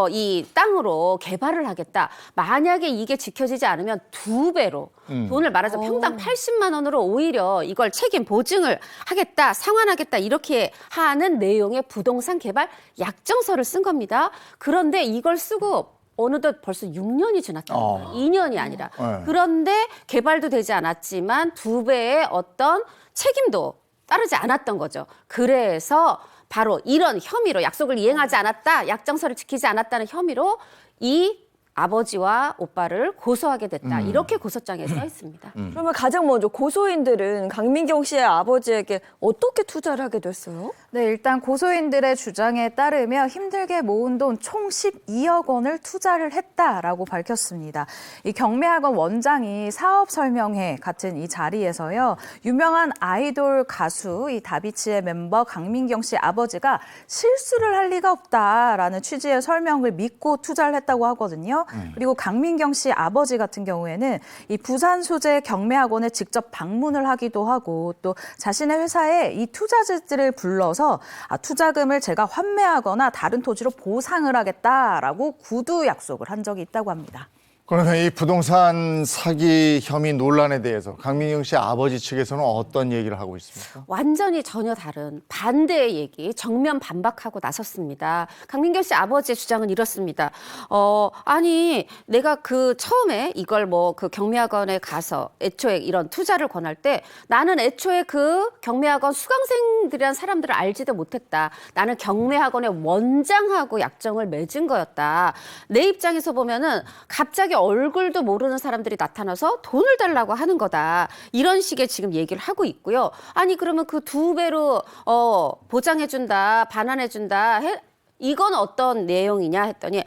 이 땅으로 개발을 하겠다. 만약에 이게 지켜지지 않으면 2배로 돈을 말하자면 평당 80만 원으로 오히려 이걸 책임 보증을 하겠다, 상환하겠다 이렇게 하는 내용의 부동산 개발 약정서를 쓴 겁니다. 그런데 이걸 쓰고 어느덧 벌써 6년이 지났다는 거예요. 2년이 아니라. 그런데 개발도 되지 않았지만 2배의 어떤 책임도 따르지 않았던 거죠. 그래서 바로 이런 혐의로 약속을 이행하지 않았다, 약정서를 지키지 않았다는 혐의로 이 아버지와 오빠를 고소하게 됐다. 이렇게 고소장에 써 있습니다. 그러면 가장 먼저 고소인들은 강민경 씨의 아버지에게 어떻게 투자를 하게 됐어요? 네, 일단 고소인들의 주장에 따르면 힘들게 모은 돈 총 12억 원을 투자를 했다라고 밝혔습니다. 이 경매학원 원장이 사업 설명회 같은 이 자리에서요. 유명한 아이돌 가수 이 다비치의 멤버 강민경 씨 아버지가 실수를 할 리가 없다라는 취지의 설명을 믿고 투자를 했다고 하거든요. 그리고 강민경 씨 아버지 같은 경우에는 이 부산 소재 경매학원에 직접 방문을 하기도 하고 또 자신의 회사에 이 투자자들을 불러서 투자금을 제가 환매하거나 다른 토지로 보상을 하겠다라고 구두 약속을 한 적이 있다고 합니다. 그러면 이 부동산 사기 혐의 논란에 대해서 강민경 씨 아버지 측에서는 어떤 얘기를 하고 있습니까? 완전히 전혀 다른 반대의 얘기, 정면 반박하고 나섰습니다. 강민경 씨 아버지의 주장은 이렇습니다. 아니, 내가 그 처음에 이걸 뭐 그 경매학원에 가서 애초에 이런 투자를 권할 때 나는 애초에 그 경매학원 수강생들이란 사람들을 알지도 못했다. 나는 경매학원의 원장하고 약정을 맺은 거였다. 내 입장에서 보면은 갑자기 얼굴도 모르는 사람들이 나타나서 돈을 달라고 하는 거다. 이런 식의 지금 얘기를 하고 있고요. 아니 그러면 그 2배로 보장해준다, 반환해준다. 이건 어떤 내용이냐 했더니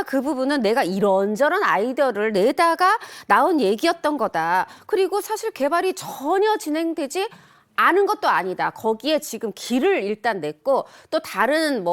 그 부분은 내가 이런저런 아이디어를 내다가 나온 얘기였던 거다. 그리고 사실 개발이 전혀 진행되지 않은 것도 아니다. 거기에 지금 길을 일단 냈고 또 다른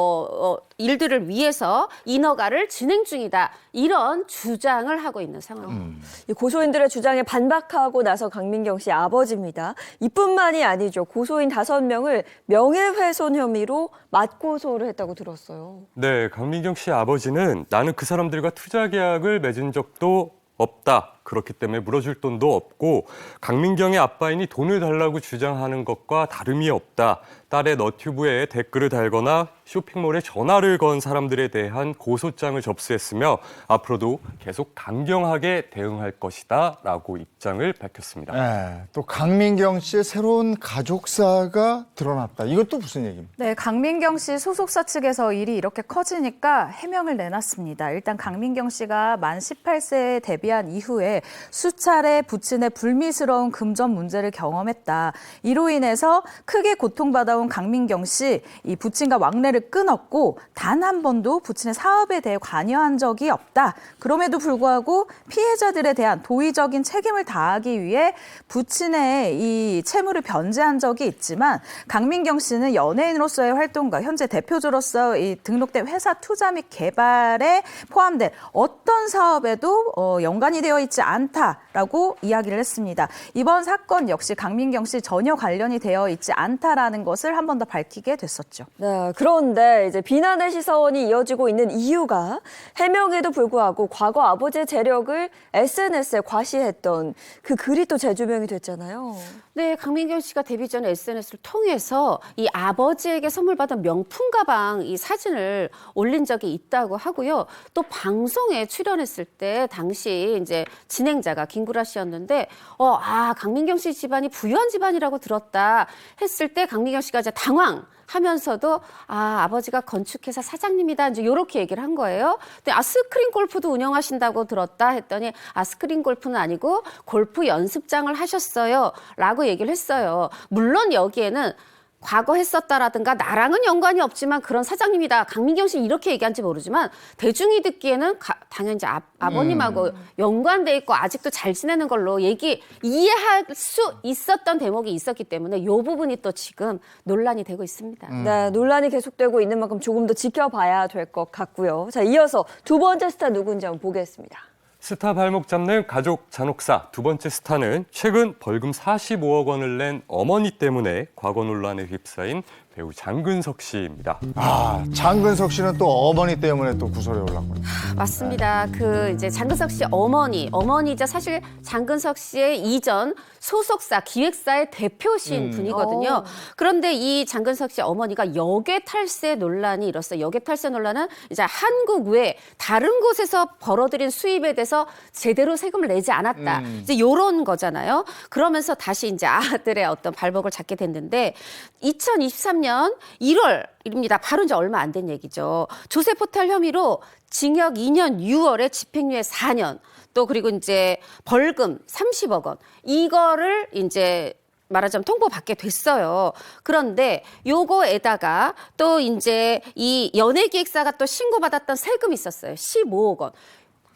일들을 위해서 인허가를 진행 중이다. 이런 주장을 하고 있는 상황입니다. 이 고소인들의 주장에 반박하고 나서 강민경 씨 아버지입니다. 이뿐만이 아니죠. 고소인 5명을 명예훼손 혐의로 맞고소를 했다고 들었어요. 네, 강민경 씨 아버지는 나는 그 사람들과 투자 계약을 맺은 적도 없다. 그렇기 때문에 물어줄 돈도 없고 강민경의 아빠이니 돈을 달라고 주장하는 것과 다름이 없다. 딸의 너튜브에 댓글을 달거나 쇼핑몰에 전화를 건 사람들에 대한 고소장을 접수했으며 앞으로도 계속 강경하게 대응할 것이다 라고 입장을 밝혔습니다. 네, 또 강민경 씨의 새로운 가족사가 드러났다. 이것도 무슨 얘기입니까? 네, 강민경 씨 소속사 측에서 일이 이렇게 커지니까 해명을 내놨습니다. 일단 강민경 씨가 만 18세에 데뷔한 이후에 있었는데 수차례 부친의 불미스러운 금전 문제를 경험했다. 이로 인해서 크게 고통받아온 강민경 씨, 이 부친과 왕래를 끊었고 단 한 번도 부친의 사업에 대해 관여한 적이 없다. 그럼에도 불구하고 피해자들에 대한 도의적인 책임을 다하기 위해 부친의 이 채무를 변제한 적이 있지만 강민경 씨는 연예인으로서의 활동과 현재 대표주로서 이 등록된 회사 투자 및 개발에 포함된 어떤 사업에도 연관이 되어 있지 않다라고 이야기를 했습니다. 이번 사건 역시 강민경 씨 전혀 관련이 되어 있지 않다라는 것을 한 번 더 밝히게 됐었죠. 네, 그런데 이제 비난의 시선이 이어지고 있는 이유가 해명에도 불구하고 과거 아버지의 재력을 SNS에 과시했던 그 글이 또 재조명이 됐잖아요. 네, 강민경 씨가 데뷔 전에 SNS를 통해서 이 아버지에게 선물 받은 명품 가방 이 사진을 올린 적이 있다고 하고요. 또 방송에 출연했을 때 당시 이제 진행자가 김구라 씨였는데 강민경 씨 집안이 부유한 집안이라고 들었다 했을 때 강민경 씨가 이제 당황하면서도 아버지가 건축회사 사장님이다 이제 이렇게 얘기를 한 거예요. 근데 스크린 골프도 운영하신다고 들었다 했더니 스크린 골프는 아니고 골프 연습장을 하셨어요라고 얘기를 했어요. 물론 여기에는 과거 했었다라든가 나랑은 연관이 없지만 그런 사장님이다. 강민경 씨 이렇게 얘기한지 모르지만 대중이 듣기에는 당연히 이제 아버님하고 연관돼 있고 아직도 잘 지내는 걸로 이해할 수 있었던 대목이 있었기 때문에 이 부분이 또 지금 논란이 되고 있습니다. 네, 논란이 계속되고 있는 만큼 조금 더 지켜봐야 될 것 같고요. 자, 이어서 두 번째 스타 누군지 한번 보겠습니다. 스타 발목 잡는 가족 잔혹사 두 번째 스타는 최근 벌금 45억 원을 낸 어머니 때문에 과거 논란에 휩싸인 배우 장근석 씨입니다. 장근석 씨는 또 어머니 때문에 또 구설에 올랐군요. 맞습니다. 그 이제 장근석 씨 어머니이자 사실 장근석 씨의 이전 소속사 기획사의 대표신 분이거든요. 그런데 이 장근석 씨 어머니가 역외 탈세 논란이 일었어요. 역외 탈세 논란은 이제 한국 외 다른 곳에서 벌어들인 수입에 대해서 제대로 세금을 내지 않았다. 이제 이런 거잖아요. 그러면서 다시 이제 아들의 어떤 발목을 잡게 됐는데 2023년 1월입니다. 바로 이제 얼마 안 된 얘기죠. 조세 포탈 혐의로 징역 2년 6월에 집행유예 4년 또 그리고 이제 벌금 30억 원 이거를 이제 말하자면 통보받게 됐어요. 그런데 요거에다가 또 이제 이 연예기획사가 또 신고받았던 세금이 있었어요. 15억 원.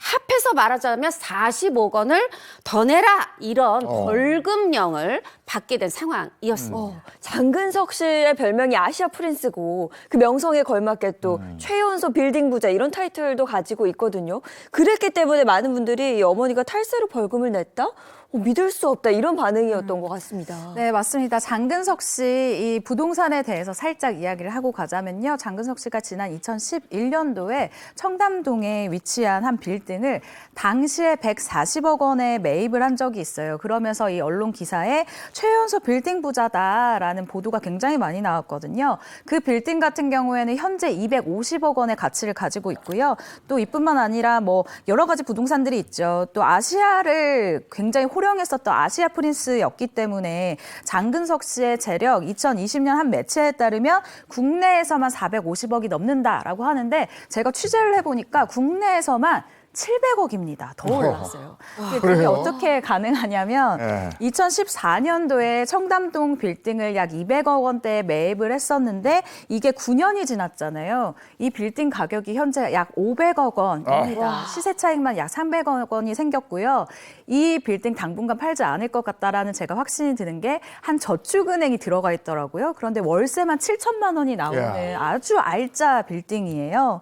합해서 말하자면 40억 원을 더 내라 이런 벌금령을 받게 된 상황이었습니다. 장근석 씨의 별명이 아시아 프린스고 그 명성에 걸맞게 또 최연소 빌딩 부자 이런 타이틀도 가지고 있거든요. 그랬기 때문에 많은 분들이 이 어머니가 탈세로 벌금을 냈다? 믿을 수 없다 이런 반응이었던 것 같습니다. 네, 맞습니다. 장근석 씨 이 부동산에 대해서 살짝 이야기를 하고 가자면요. 장근석 씨가 지난 2011년도에 청담동에 위치한 한 빌딩을 당시에 140억 원에 매입을 한 적이 있어요. 그러면서 이 언론 기사에 최연소 빌딩 부자다라는 보도가 굉장히 많이 나왔거든요. 그 빌딩 같은 경우에는 현재 250억 원의 가치를 가지고 있고요. 또 이뿐만 아니라 뭐 여러 가지 부동산들이 있죠. 또 아시아를 굉장히 호령했었던 아시아 프린스였기 때문에 장근석 씨의 재력 2020년 한 매체에 따르면 국내에서만 450억이 넘는다라고 하는데 제가 취재를 해보니까 국내에서만 700억입니다. 더 올랐어요. 그게 어떻게 가능하냐면 2014년도에 청담동 빌딩을 약 200억 원대에 매입을 했었는데 이게 9년이 지났잖아요. 이 빌딩 가격이 현재 약 500억 원입니다. 시세 차익만 약 300억 원이 생겼고요. 이 빌딩 당분간 팔지 않을 것 같다라는 제가 확신이 드는 게 한 저축은행이 들어가 있더라고요. 그런데 월세만 7천만 원이 나오는 아주 알짜 빌딩이에요.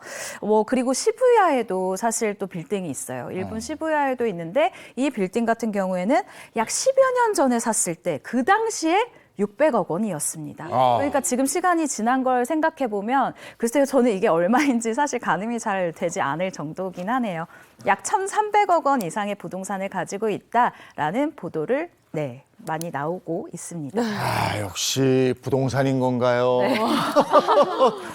그리고 시부야에도 사실 또 빌딩이 있어요. 일본 시부야에도 있는데 이 빌딩 같은 경우에는 약 10여 년 전에 샀을 때 그 당시에 600억 원이었습니다. 그러니까 지금 시간이 지난 걸 생각해 보면 글쎄요, 저는 이게 얼마인지 사실 가늠이 잘 되지 않을 정도긴 하네요. 약 1,300억 원 이상의 부동산을 가지고 있다라는 보도를 많이 나오고 있습니다. 역시 부동산인 건가요?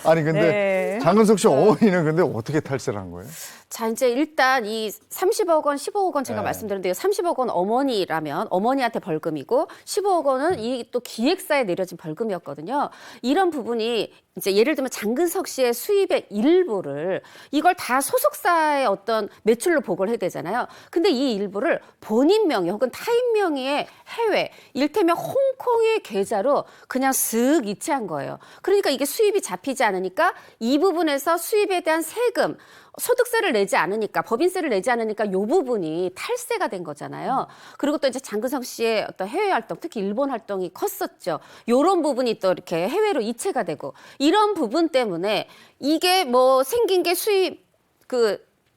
아니 근데 장근석 씨 어머니는 근데 어떻게 탈세를 한 거예요? 자, 이제 일단 이 30억 원, 15억 원 제가 네. 말씀드렸는데요. 30억 원 어머니라면 어머니한테 벌금이고 15억 원은 이 또 기획사에 내려진 벌금이었거든요. 이런 부분이 이제 예를 들면 장근석 씨의 수입의 일부를 이걸 다 소속사의 어떤 매출로 보고를 해야 되잖아요. 근데 이 일부를 본인 명의 혹은 타인 명의의 해외, 일테면 홍콩의 계좌로 그냥 쓱 이체한 거예요. 그러니까 이게 수입이 잡히지 않으니까 이 부분에서 수입에 대한 세금, 소득세를 내지 않으니까, 법인세를 내지 않으니까 이 부분이 탈세가 된 거잖아요. 그리고 또 이제 장근석 씨의 어떤 해외 활동, 특히 일본 활동이 컸었죠. 이런 부분이 또 이렇게 해외로 이체가 되고 이런 부분 때문에 이게 뭐 생긴 게 수입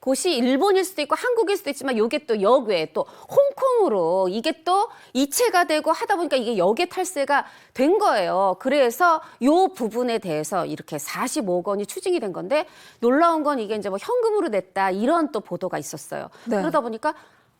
곳이 일본일 수도 있고 한국일 수도 있지만 이게 또 역외 또 홍콩으로 이게 또 이체가 되고 하다 보니까 이게 역외 탈세가 된 거예요. 그래서 이 부분에 대해서 이렇게 45억 원이 추징이 된 건데 놀라운 건 이게 이제 뭐 현금으로 냈다 이런 또 보도가 있었어요. 네. 그러다 보니까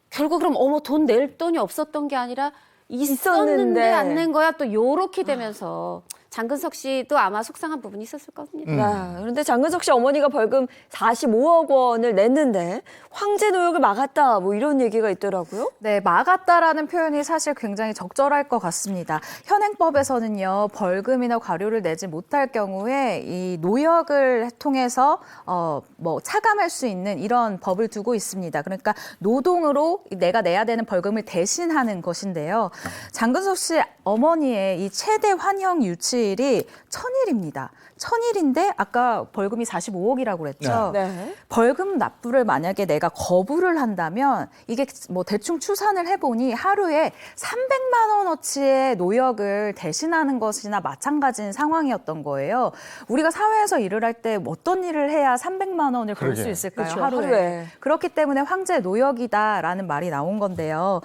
결국 그럼 돈 낼 돈이 없었던 게 아니라 있었는데 있었는데 안 낸 거야 또 요렇게 되면서 장근석 씨도 아마 속상한 부분이 있었을 겁니다. 네, 그런데 장근석 씨 어머니가 벌금 45억 원을 냈는데 황제 노역을 막았다 뭐 이런 얘기가 있더라고요. 네, 막았다라는 표현이 사실 굉장히 적절할 것 같습니다. 현행법에서는요, 벌금이나 과료를 내지 못할 경우에 이 노역을 통해서 차감할 수 있는 이런 법을 두고 있습니다. 그러니까 노동으로 내가 내야 되는 벌금을 대신하는 것인데요. 장근석 씨 어머니의 이 최대 환영 유치일이 1000일입니다. 1000일인데 아까 벌금이 45억이라고 그랬죠. 네. 벌금 납부를 만약에 내가 거부를 한다면 이게 뭐 대충 추산을 해보니 하루에 300만 원어치의 노역을 대신하는 것이나 마찬가지인 상황이었던 거예요. 우리가 사회에서 일을 할 때 어떤 일을 해야 300만 원을 벌 수 그러게. 있을까요? 그렇죠, 하루에. 하루에. 그렇기 때문에 황제 노역이다라는 말이 나온 건데요.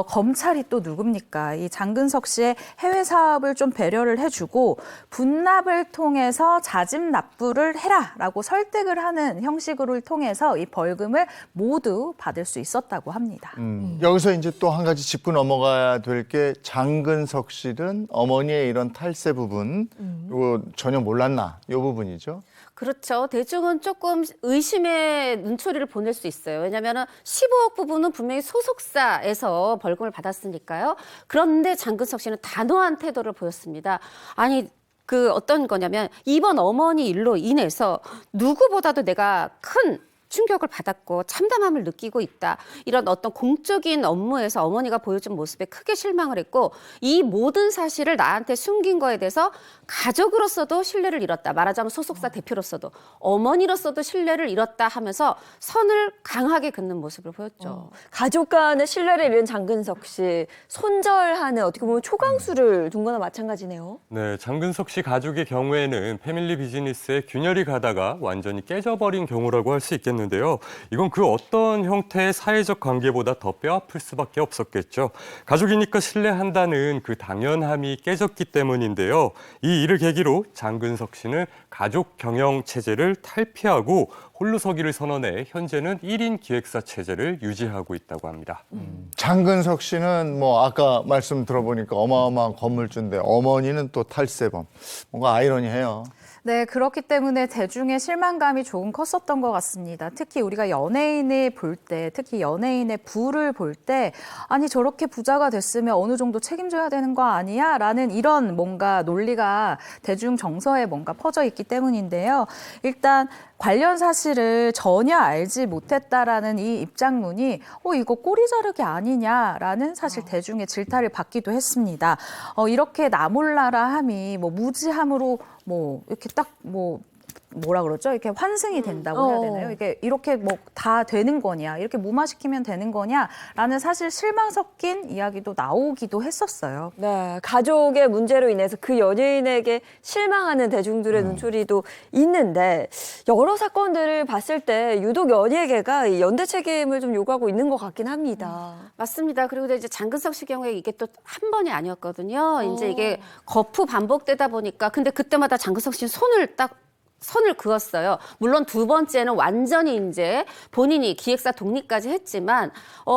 검찰이 또 누굽니까? 이 장근석 씨의 해외 사업을 좀 배려를 해주고 분납을 통해서 자진 납부를 해라라고 설득을 하는 형식을 통해서 이 벌금을 모두 받을 수 있었다고 합니다. 여기서 이제 또 한 가지 짚고 넘어가야 될 게 장근석 씨는 어머니의 이런 탈세 부분 이거 전혀 몰랐나 이 부분이죠. 그렇죠. 대중은 조금 의심의 눈초리를 보낼 수 있어요. 왜냐하면 15억 부분은 분명히 소속사에서 벌금을 받았으니까요. 그런데 장근석 씨는 단호한 태도를 보였습니다. 아니 어떤 거냐면 이번 어머니 일로 인해서 누구보다도 내가 큰 충격을 받았고 참담함을 느끼고 있다. 이런 어떤 공적인 업무에서 어머니가 보여준 모습에 크게 실망을 했고 이 모든 사실을 나한테 숨긴 거에 대해서 가족으로서도 신뢰를 잃었다. 말하자면 소속사 대표로서도 어머니로서도 신뢰를 잃었다 하면서 선을 강하게 긋는 모습을 보였죠. 가족 간의 신뢰를 잃은 장근석 씨 손절하는 어떻게 보면 초강수를 둔 거나 마찬가지네요. 네, 장근석 씨 가족의 경우에는 패밀리 비즈니스에 균열이 가다가 완전히 깨져버린 경우라고 할 수 있겠는데요. 이건 그 어떤 형태의 사회적 관계보다 더 뼈아플 수밖에 없었겠죠. 가족이니까 신뢰한다는 그 당연함이 깨졌기 때문인데요. 이 일을 계기로 장근석 씨는 가족 경영 체제를 탈피하고 홀로서기를 선언해 현재는 1인 기획사 체제를 유지하고 있다고 합니다. 장근석 씨는 뭐 아까 말씀 들어보니까 어마어마한 건물주인데 어머니는 또 탈세범. 뭔가 아이러니해요. 네, 그렇기 때문에 대중의 실망감이 조금 컸었던 것 같습니다. 특히 우리가 연예인을 볼 때, 특히 연예인의 부를 볼 때, 아니 저렇게 부자가 됐으면 어느 정도 책임져야 되는 거 아니야? 라는 이런 뭔가 논리가 대중 정서에 뭔가 퍼져 있기 때문인데요. 일단 관련 사실을 전혀 알지 못했다라는 이 입장문이 이거 꼬리 자르기 아니냐라는 사실 대중의 질타를 받기도 했습니다. 이렇게 나몰라라 함이 뭐 무지함으로 뭐 이렇게 딱 뭐라 그러죠? 이렇게 환승이 된다고 해야 되나요? 이렇게 뭐 다 되는 거냐? 이렇게 무마시키면 되는 거냐?라는 사실 실망 섞인 이야기도 나오기도 했었어요. 네, 가족의 문제로 인해서 그 연예인에게 실망하는 대중들의 눈초리도 있는데 여러 사건들을 봤을 때 유독 연예계가 이 연대 책임을 좀 요구하고 있는 것 같긴 합니다. 맞습니다. 그리고 이제 장근석 씨 경우에 이게 또 한 번이 아니었거든요. 이제 이게 거푸 반복되다 보니까 근데 그때마다 장근석 씨는 손을 딱 선을 그었어요. 물론 두 번째는 완전히 이제 본인이 기획사 독립까지 했지만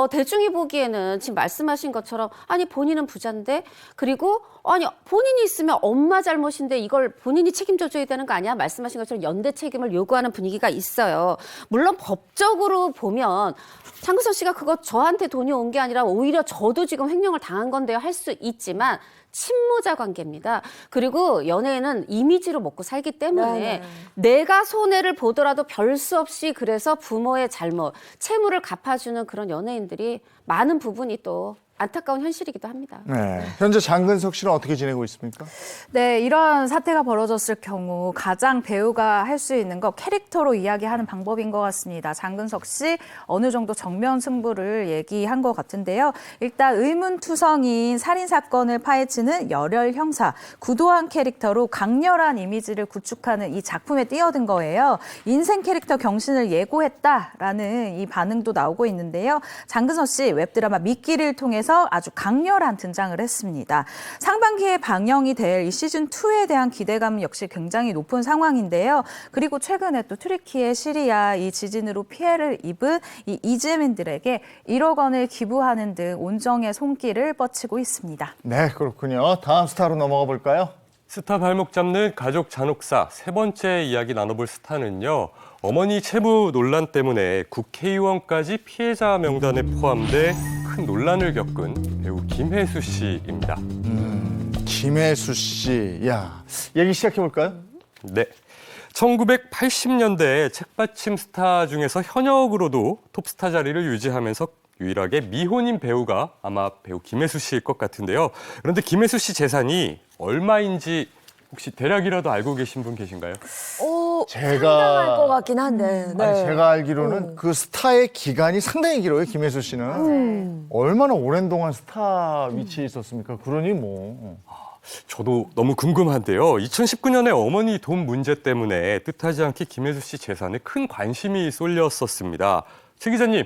대중이 보기에는 지금 말씀하신 것처럼 아니 본인은 부자인데 그리고 아니 본인이 있으면 엄마 잘못인데 이걸 본인이 책임져 줘야 되는 거 아니야? 말씀하신 것처럼 연대 책임을 요구하는 분위기가 있어요. 물론 법적으로 보면 장근석 씨가 그거 저한테 돈이 온 게 아니라 오히려 저도 지금 횡령을 당한 건데요 할 수 있지만 친모자 관계입니다. 그리고 연예인은 이미지로 먹고 살기 때문에 네네. 내가 손해를 보더라도 별 수 없이 그래서 부모의 잘못, 채무를 갚아주는 그런 연예인들이 많은 부분이 또 안타까운 현실이기도 합니다. 네. 현재 장근석 씨는 어떻게 지내고 있습니까? 네, 이런 사태가 벌어졌을 경우 가장 배우가 할 수 있는 거 캐릭터로 이야기하는 방법인 것 같습니다. 장근석 씨 어느 정도 정면 승부를 얘기한 것 같은데요. 일단 의문투성인 살인사건을 파헤치는 열혈 형사, 구도한 캐릭터로 강렬한 이미지를 구축하는 이 작품에 뛰어든 거예요. 인생 캐릭터 경신을 예고했다라는 이 반응도 나오고 있는데요. 장근석 씨 웹드라마 미끼를 통해서 아주 강렬한 등장을 했습니다. 상반기에 방영이 될 이 시즌2에 대한 기대감 역시 굉장히 높은 상황인데요. 그리고 최근에 또 튀르키예, 시리아 이 지진으로 피해를 입은 이 이재민들에게 1억 원을 기부하는 등 온정의 손길을 뻗치고 있습니다. 네, 그렇군요. 다음 스타로 넘어가 볼까요? 스타 발목 잡는 가족 잔혹사 세 번째 이야기 나눠볼 스타는요. 어머니 채무 논란 때문에 국회의원까지 피해자 명단에 포함돼 큰 논란을 겪은 배우 김혜수 씨입니다. 김혜수 씨. 야, 얘기 시작해 볼까요? 네. 1980년대 책받침 스타 중에서 현역으로도 톱스타 자리를 유지하면서 유일하게 미혼인 배우가 아마 배우 김혜수 씨일 것 같은데요. 그런데 김혜수 씨 재산이 얼마인지 혹시 대략이라도 알고 계신 분 계신가요? 상당할 것 같긴 한데. 네. 아니, 제가 알기로는 그 스타의 기간이 상당히 길어요, 김혜수 씨는. 얼마나 오랜 동안 스타 위치에 있었습니까? 그러니 뭐. 저도 너무 궁금한데요. 2019년에 어머니 돈 문제 때문에 뜻하지 않게 김혜수 씨 재산에 큰 관심이 쏠렸었습니다. 최 기자님,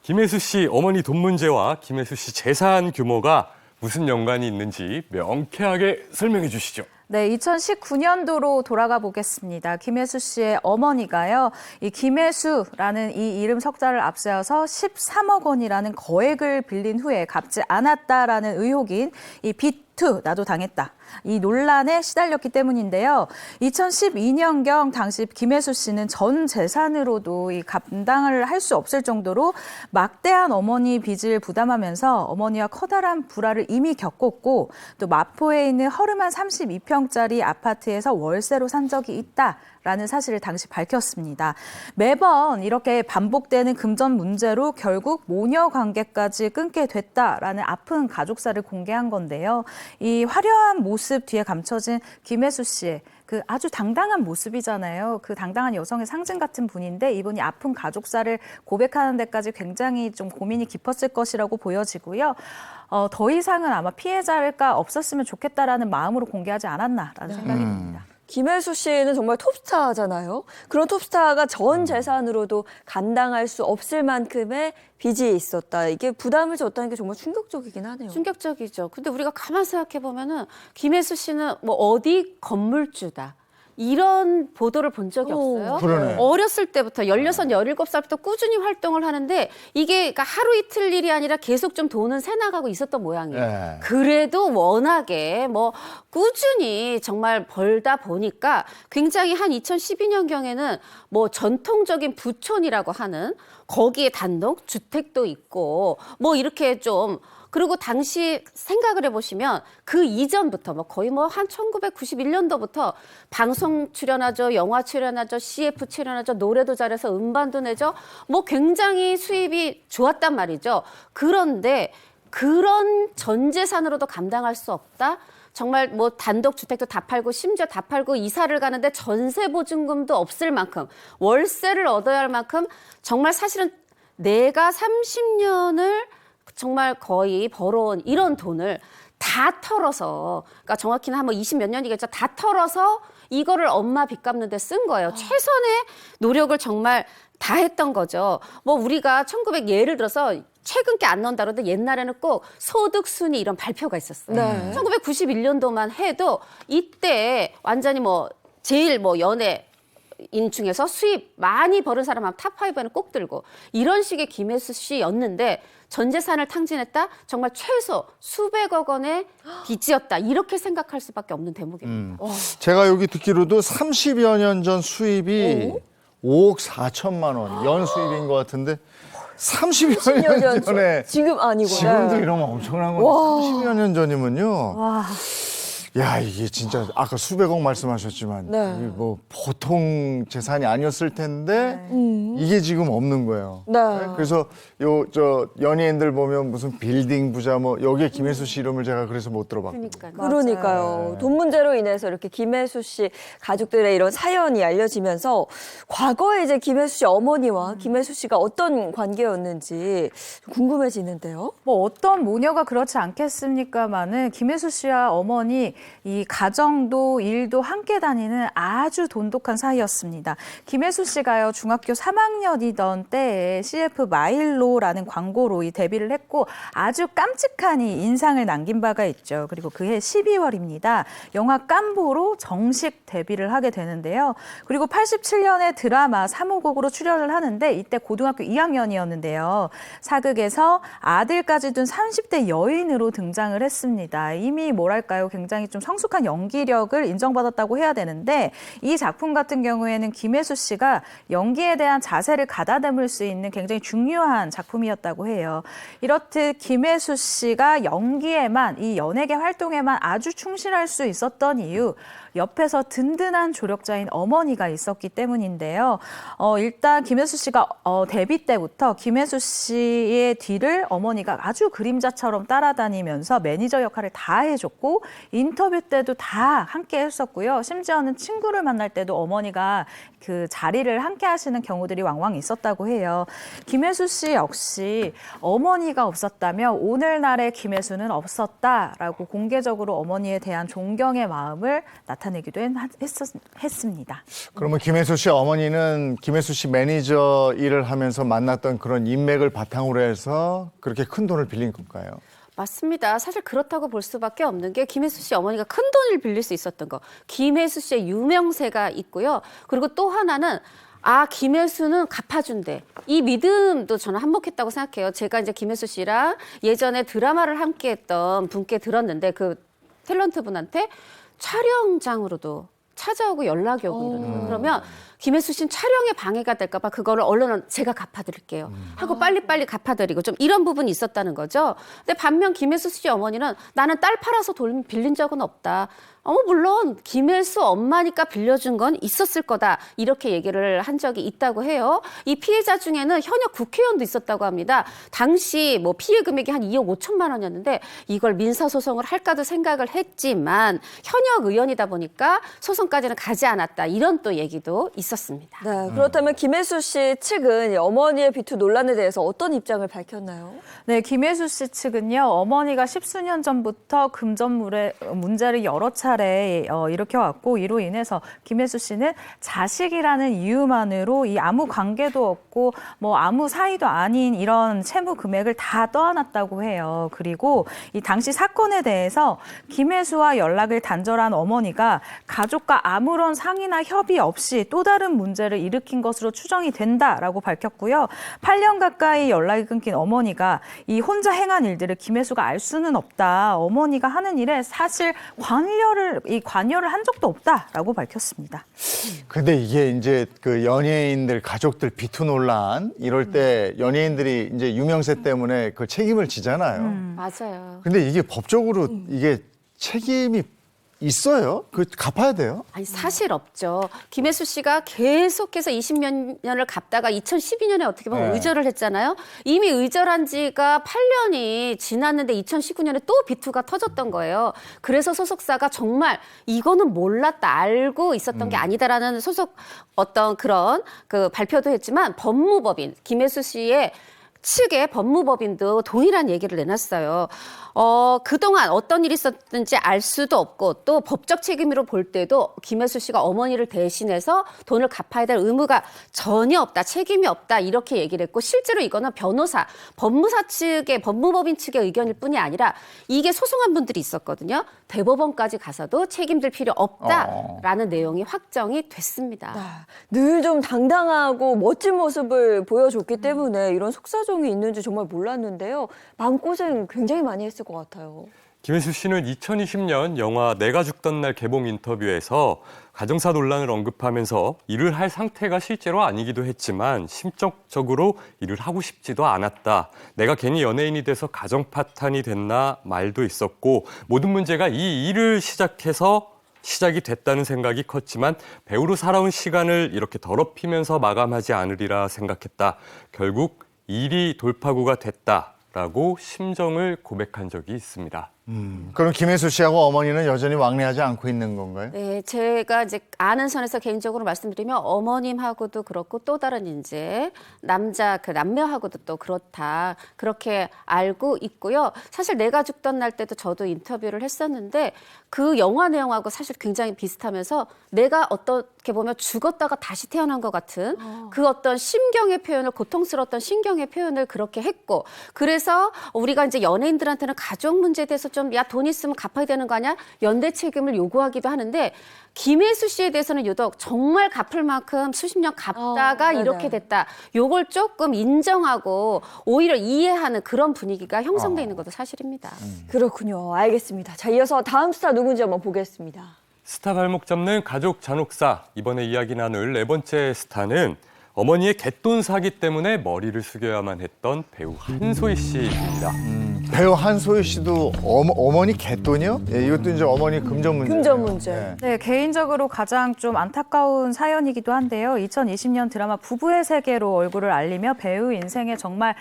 김혜수 씨 어머니 돈 문제와 김혜수 씨 재산 규모가 무슨 연관이 있는지 명쾌하게 설명해 주시죠. 네, 2019년도로 돌아가 보겠습니다. 김혜수 씨의 어머니가요, 이 김혜수라는 이 이름 석자를 앞세워서 13억 원이라는 거액을 빌린 후에 갚지 않았다라는 의혹인 이 빚투 나도 당했다. 이 논란에 시달렸기 때문인데요. 2012년경 당시 김혜수 씨는 전 재산으로도 이 감당을 할 수 없을 정도로 막대한 어머니 빚을 부담하면서 어머니와 커다란 불화를 이미 겪었고 또 마포에 있는 허름한 32평짜리 아파트에서 월세로 산 적이 있다라는 사실을 당시 밝혔습니다. 매번 이렇게 반복되는 금전 문제로 결국 모녀 관계까지 끊게 됐다라는 아픈 가족사를 공개한 건데요. 이 화려한 모습 뒤에 감춰진 김혜수 씨의 그 아주 당당한 모습이잖아요. 그 당당한 여성의 상징 같은 분인데 이분이 아픈 가족사를 고백하는 데까지 굉장히 좀 고민이 깊었을 것이라고 보여지고요. 더 이상은 아마 피해자가 없었으면 좋겠다라는 마음으로 공개하지 않았나라는 생각이 듭니다. 김혜수 씨는 정말 톱스타잖아요. 그런 톱스타가 전 재산으로도 감당할 수 없을 만큼의 빚이 있었다. 이게 부담을 줬다는 게 정말 충격적이긴 하네요. 충격적이죠. 근데 우리가 가만 생각해 보면은 김혜수 씨는 뭐 어디 건물주다. 이런 보도를 본 적이 없어요. 그러네. 어렸을 때부터 16, 17살부터 꾸준히 활동을 하는데 이게 그러니까 하루 이틀 일이 아니라 계속 좀 돈은 새나가고 있었던 모양이에요. 네. 그래도 워낙에 뭐 꾸준히 정말 벌다 보니까 굉장히 한 2012년경에는 뭐 전통적인 부촌이라고 하는 거기에 단독 주택도 있고 뭐 이렇게 좀 그리고 당시 생각을 해보시면 그 이전부터 뭐 거의 뭐 한 1991년도부터 방송 출연하죠, 영화 출연하죠, CF 출연하죠, 노래도 잘해서 음반도 내죠. 뭐 굉장히 수입이 좋았단 말이죠. 그런데 그런 전 재산으로도 감당할 수 없다. 정말 뭐 단독 주택도 다 팔고 심지어 다 팔고 이사를 가는데 전세 보증금도 없을 만큼 월세를 얻어야 할 만큼 정말 사실은 내가 30년을 정말 거의 벌어온 이런 돈을 다 털어서 그러니까 정확히는 한 뭐 20몇 년이겠죠. 다 털어서 이거를 엄마 빚 갚는 데 쓴 거예요. 최선의 노력을 정말 다 했던 거죠. 뭐 우리가 예를 들어서 최근 게 안 나온다 그러는데 옛날에는 꼭 소득 순위 이런 발표가 있었어요. 네. 1991년도만 해도 이때 완전히 뭐 제일 뭐 연애 연예인 중에서 수입 많이 버는 사람 하면 탑5에는 꼭 들고 이런 식의 김혜수 씨였는데 전 재산을 탕진했다? 정말 최소 수백억 원의 빚이었다. 이렇게 생각할 수밖에 없는 대목입니다. 제가 여기 듣기로도 30여 년 전 수입이 5억 4천만 원 연수입인 것 같은데 30여 년 전에 지금 아니고. 지금도 네. 이러면 엄청난 건데 30여 년 전이면요. 야, 이게 진짜 아까 수백억 말씀하셨지만 네. 이게 뭐 보통 재산이 아니었을 텐데 이게 지금 없는 거예요. 네. 그래서 저 연예인들 보면 무슨 빌딩 부자 뭐 여기에 김혜수 씨 이름을 제가 그래서 못 들어봤거든요. 그러니까요. 돈 문제로 인해서 이렇게 김혜수 씨 가족들의 이런 사연이 알려지면서 과거에 이제 김혜수 씨 어머니와 김혜수 씨가 어떤 관계였는지 궁금해지는데요. 뭐 어떤 모녀가 그렇지 않겠습니까마는 김혜수 씨와 어머니 이 가정도 일도 함께 다니는 아주 돈독한 사이였습니다. 김혜수 씨가요 중학교 3학년이던 때에 CF 마일로라는 광고로 이 데뷔를 했고 아주 깜찍한 이 인상을 남긴 바가 있죠. 그리고 그해 12월입니다. 영화 깜보로 정식 데뷔를 하게 되는데요. 그리고 87년에 드라마 3호곡으로 출연을 하는데 이때 고등학교 2학년이었는데요. 사극에서 아들까지 둔 30대 여인으로 등장을 했습니다. 이미 뭐랄까요 굉장히 좀 성숙한 연기력을 인정받았다고 해야 되는데 이 작품 같은 경우에는 김혜수 씨가 연기에 대한 자세를 가다듬을 수 있는 굉장히 중요한 작품이었다고 해요. 이렇듯 김혜수 씨가 연기에만 이 연예계 활동에만 아주 충실할 수 있었던 이유 옆에서 든든한 조력자인 어머니가 있었기 때문인데요. 일단 김혜수 씨가 데뷔 때부터 김혜수 씨의 뒤를 어머니가 아주 그림자처럼 따라다니면서 매니저 역할을 다 해줬고 인터뷰 때도 다 함께 했었고요. 심지어는 친구를 만날 때도 어머니가 그 자리를 함께 하시는 경우들이 왕왕 있었다고 해요. 김혜수 씨 역시 어머니가 없었다면 오늘날의 김혜수는 없었다라고 공개적으로 어머니에 대한 존경의 마음을 나타내기도 했습니다. 그러면 김혜수 씨 어머니는 김혜수 씨 매니저 일을 하면서 만났던 그런 인맥을 바탕으로 해서 그렇게 큰 돈을 빌린 건가요? 맞습니다. 사실 그렇다고 볼 수밖에 없는 게 김혜수 씨 어머니가 큰 돈을 빌릴 수 있었던 거. 김혜수 씨의 유명세가 있고요. 그리고 또 하나는 김혜수는 갚아준대. 이 믿음도 저는 한몫했다고 생각해요. 제가 이제 김혜수 씨랑 예전에 드라마를 함께했던 분께 들었는데 그 탤런트 분한테 촬영장으로도 찾아오고 연락이 오고 이러는 거예요. 그러면 김혜수 씨는 촬영에 방해가 될까 봐 그거를 언론은 제가 갚아드릴게요 하고 빨리빨리 갚아드리고 좀 이런 부분이 있었다는 거죠. 근데 반면 김혜수 씨 어머니는 나는 딸 팔아서 돈 빌린 적은 없다. 물론 김혜수 엄마니까 빌려준 건 있었을 거다. 이렇게 얘기를 한 적이 있다고 해요. 이 피해자 중에는 현역 국회의원도 있었다고 합니다. 당시 뭐 피해 금액이 한 2억 5천만 원이었는데 이걸 민사소송을 할까도 생각을 했지만 현역 의원이다 보니까 소송까지는 가지 않았다. 이런 또 얘기도 있었습니다. 네, 그렇다면 김혜수 씨 측은 어머니의 비투 논란에 대해서 어떤 입장을 밝혔나요? 네, 김혜수 씨 측은요, 어머니가 십수년 전부터 금전물의 문제를 여러 차례 일으켜왔고, 이로 인해서 김혜수 씨는 자식이라는 이유만으로 이 아무 관계도 없고, 뭐 아무 사이도 아닌 이런 채무 금액을 다 떠안았다고 해요. 그리고 이 당시 사건에 대해서 김혜수와 연락을 단절한 어머니가 가족과 아무런 상의나 협의 없이 또 다른 문제를 일으킨 것으로 추정이 된다라고 밝혔고요. 8년 가까이 연락이 끊긴 어머니가 이 혼자 행한 일들을 김혜수가 알 수는 없다. 어머니가 하는 일에 사실 관여를 한 적도 없다라고 밝혔습니다. 근데 이게 이제 그 연예인들 가족들 비투 논란 이럴 때 연예인들이 이제 유명세 때문에 그 책임을 지잖아요. 맞아요. 근데 이게 법적으로 이게 책임이 있어요? 그 갚아야 돼요? 아니 사실 없죠. 김혜수 씨가 계속해서 20몇 년을 갚다가 2012년에 어떻게 보면 네. 의절을 했잖아요. 이미 의절한 지가 8년이 지났는데 2019년에 또 비투가 터졌던 거예요. 그래서 소속사가 정말 이거는 몰랐다, 알고 있었던 게 아니다라는 소속 어떤 그런 그 발표도 했지만 법무법인 김혜수 씨의 측의 법무법인도 동일한 얘기를 내놨어요. 그동안 어떤 일이 있었는지 알 수도 없고 또 법적 책임으로 볼 때도 김혜수 씨가 어머니를 대신해서 돈을 갚아야 될 의무가 전혀 없다, 책임이 없다 이렇게 얘기를 했고 실제로 이거는 변호사, 법무사 측의 법무법인 측의 의견일 뿐이 아니라 이게 소송한 분들이 있었거든요. 대법원까지 가서도 책임질 필요 없다라는 내용이 확정이 됐습니다. 늘 좀 당당하고 멋진 모습을 보여줬기 때문에 이런 속사정이 있는지 정말 몰랐는데요. 마음고생 굉장히 많이 했을 것 같아요. 김혜수 씨는 2020년 영화 내가 죽던 날 개봉 인터뷰에서 가정사 논란을 언급하면서 일을 할 상태가 실제로 아니기도 했지만 심적으로 일을 하고 싶지도 않았다. 내가 괜히 연예인이 돼서 가정 파탄이 됐나 말도 있었고 모든 문제가 이 일을 시작이 됐다는 생각이 컸지만 배우로 살아온 시간을 이렇게 더럽히면서 마감하지 않으리라 생각했다. 결국 일이 돌파구가 됐다라고 심정을 고백한 적이 있습니다. 그럼 김혜수 씨하고 어머니는 여전히 왕래하지 않고 있는 건가요? 네, 제가 이제 아는 선에서 개인적으로 말씀드리면 어머님하고도 그렇고 또 다른 이제 남매하고도 또 그렇다 그렇게 알고 있고요. 사실 내가 죽던 날 때도 저도 인터뷰를 했었는데 그 영화 내용하고 사실 굉장히 비슷하면서 내가 어떻게 보면 죽었다가 다시 태어난 것 같은 그 어떤 심경의 표현을 고통스러웠던 심경의 표현을 그렇게 했고 그래서 우리가 이제 연예인들한테는 가족 문제에 대해서 좀 야, 돈 있으면 갚아야 되는 거 아니야? 연대 책임을 요구하기도 하는데 김혜수 씨에 대해서는 유독 정말 갚을 만큼 수십 년 갚다가 이렇게 됐다. 요걸 조금 인정하고 오히려 이해하는 그런 분위기가 형성돼 있는 것도 사실입니다. 그렇군요. 알겠습니다. 자, 이어서 다음 스타 누군지 한번 보겠습니다. 스타 발목 잡는 가족 잔혹사. 이번에 이야기 나눌 네 번째 스타는 어머니의 갯돈 사기 때문에 머리를 숙여야만 했던 배우 한소희 씨입니다. 배우 한소희 씨도 어머니 갯돈이요? 예, 이것도 이제 어머니 금전 문제. 금전 문제. 네, 개인적으로 가장 좀 안타까운 사연이기도 한데요. 2020년 드라마 부부의 세계로 얼굴을 알리며 배우 인생에 정말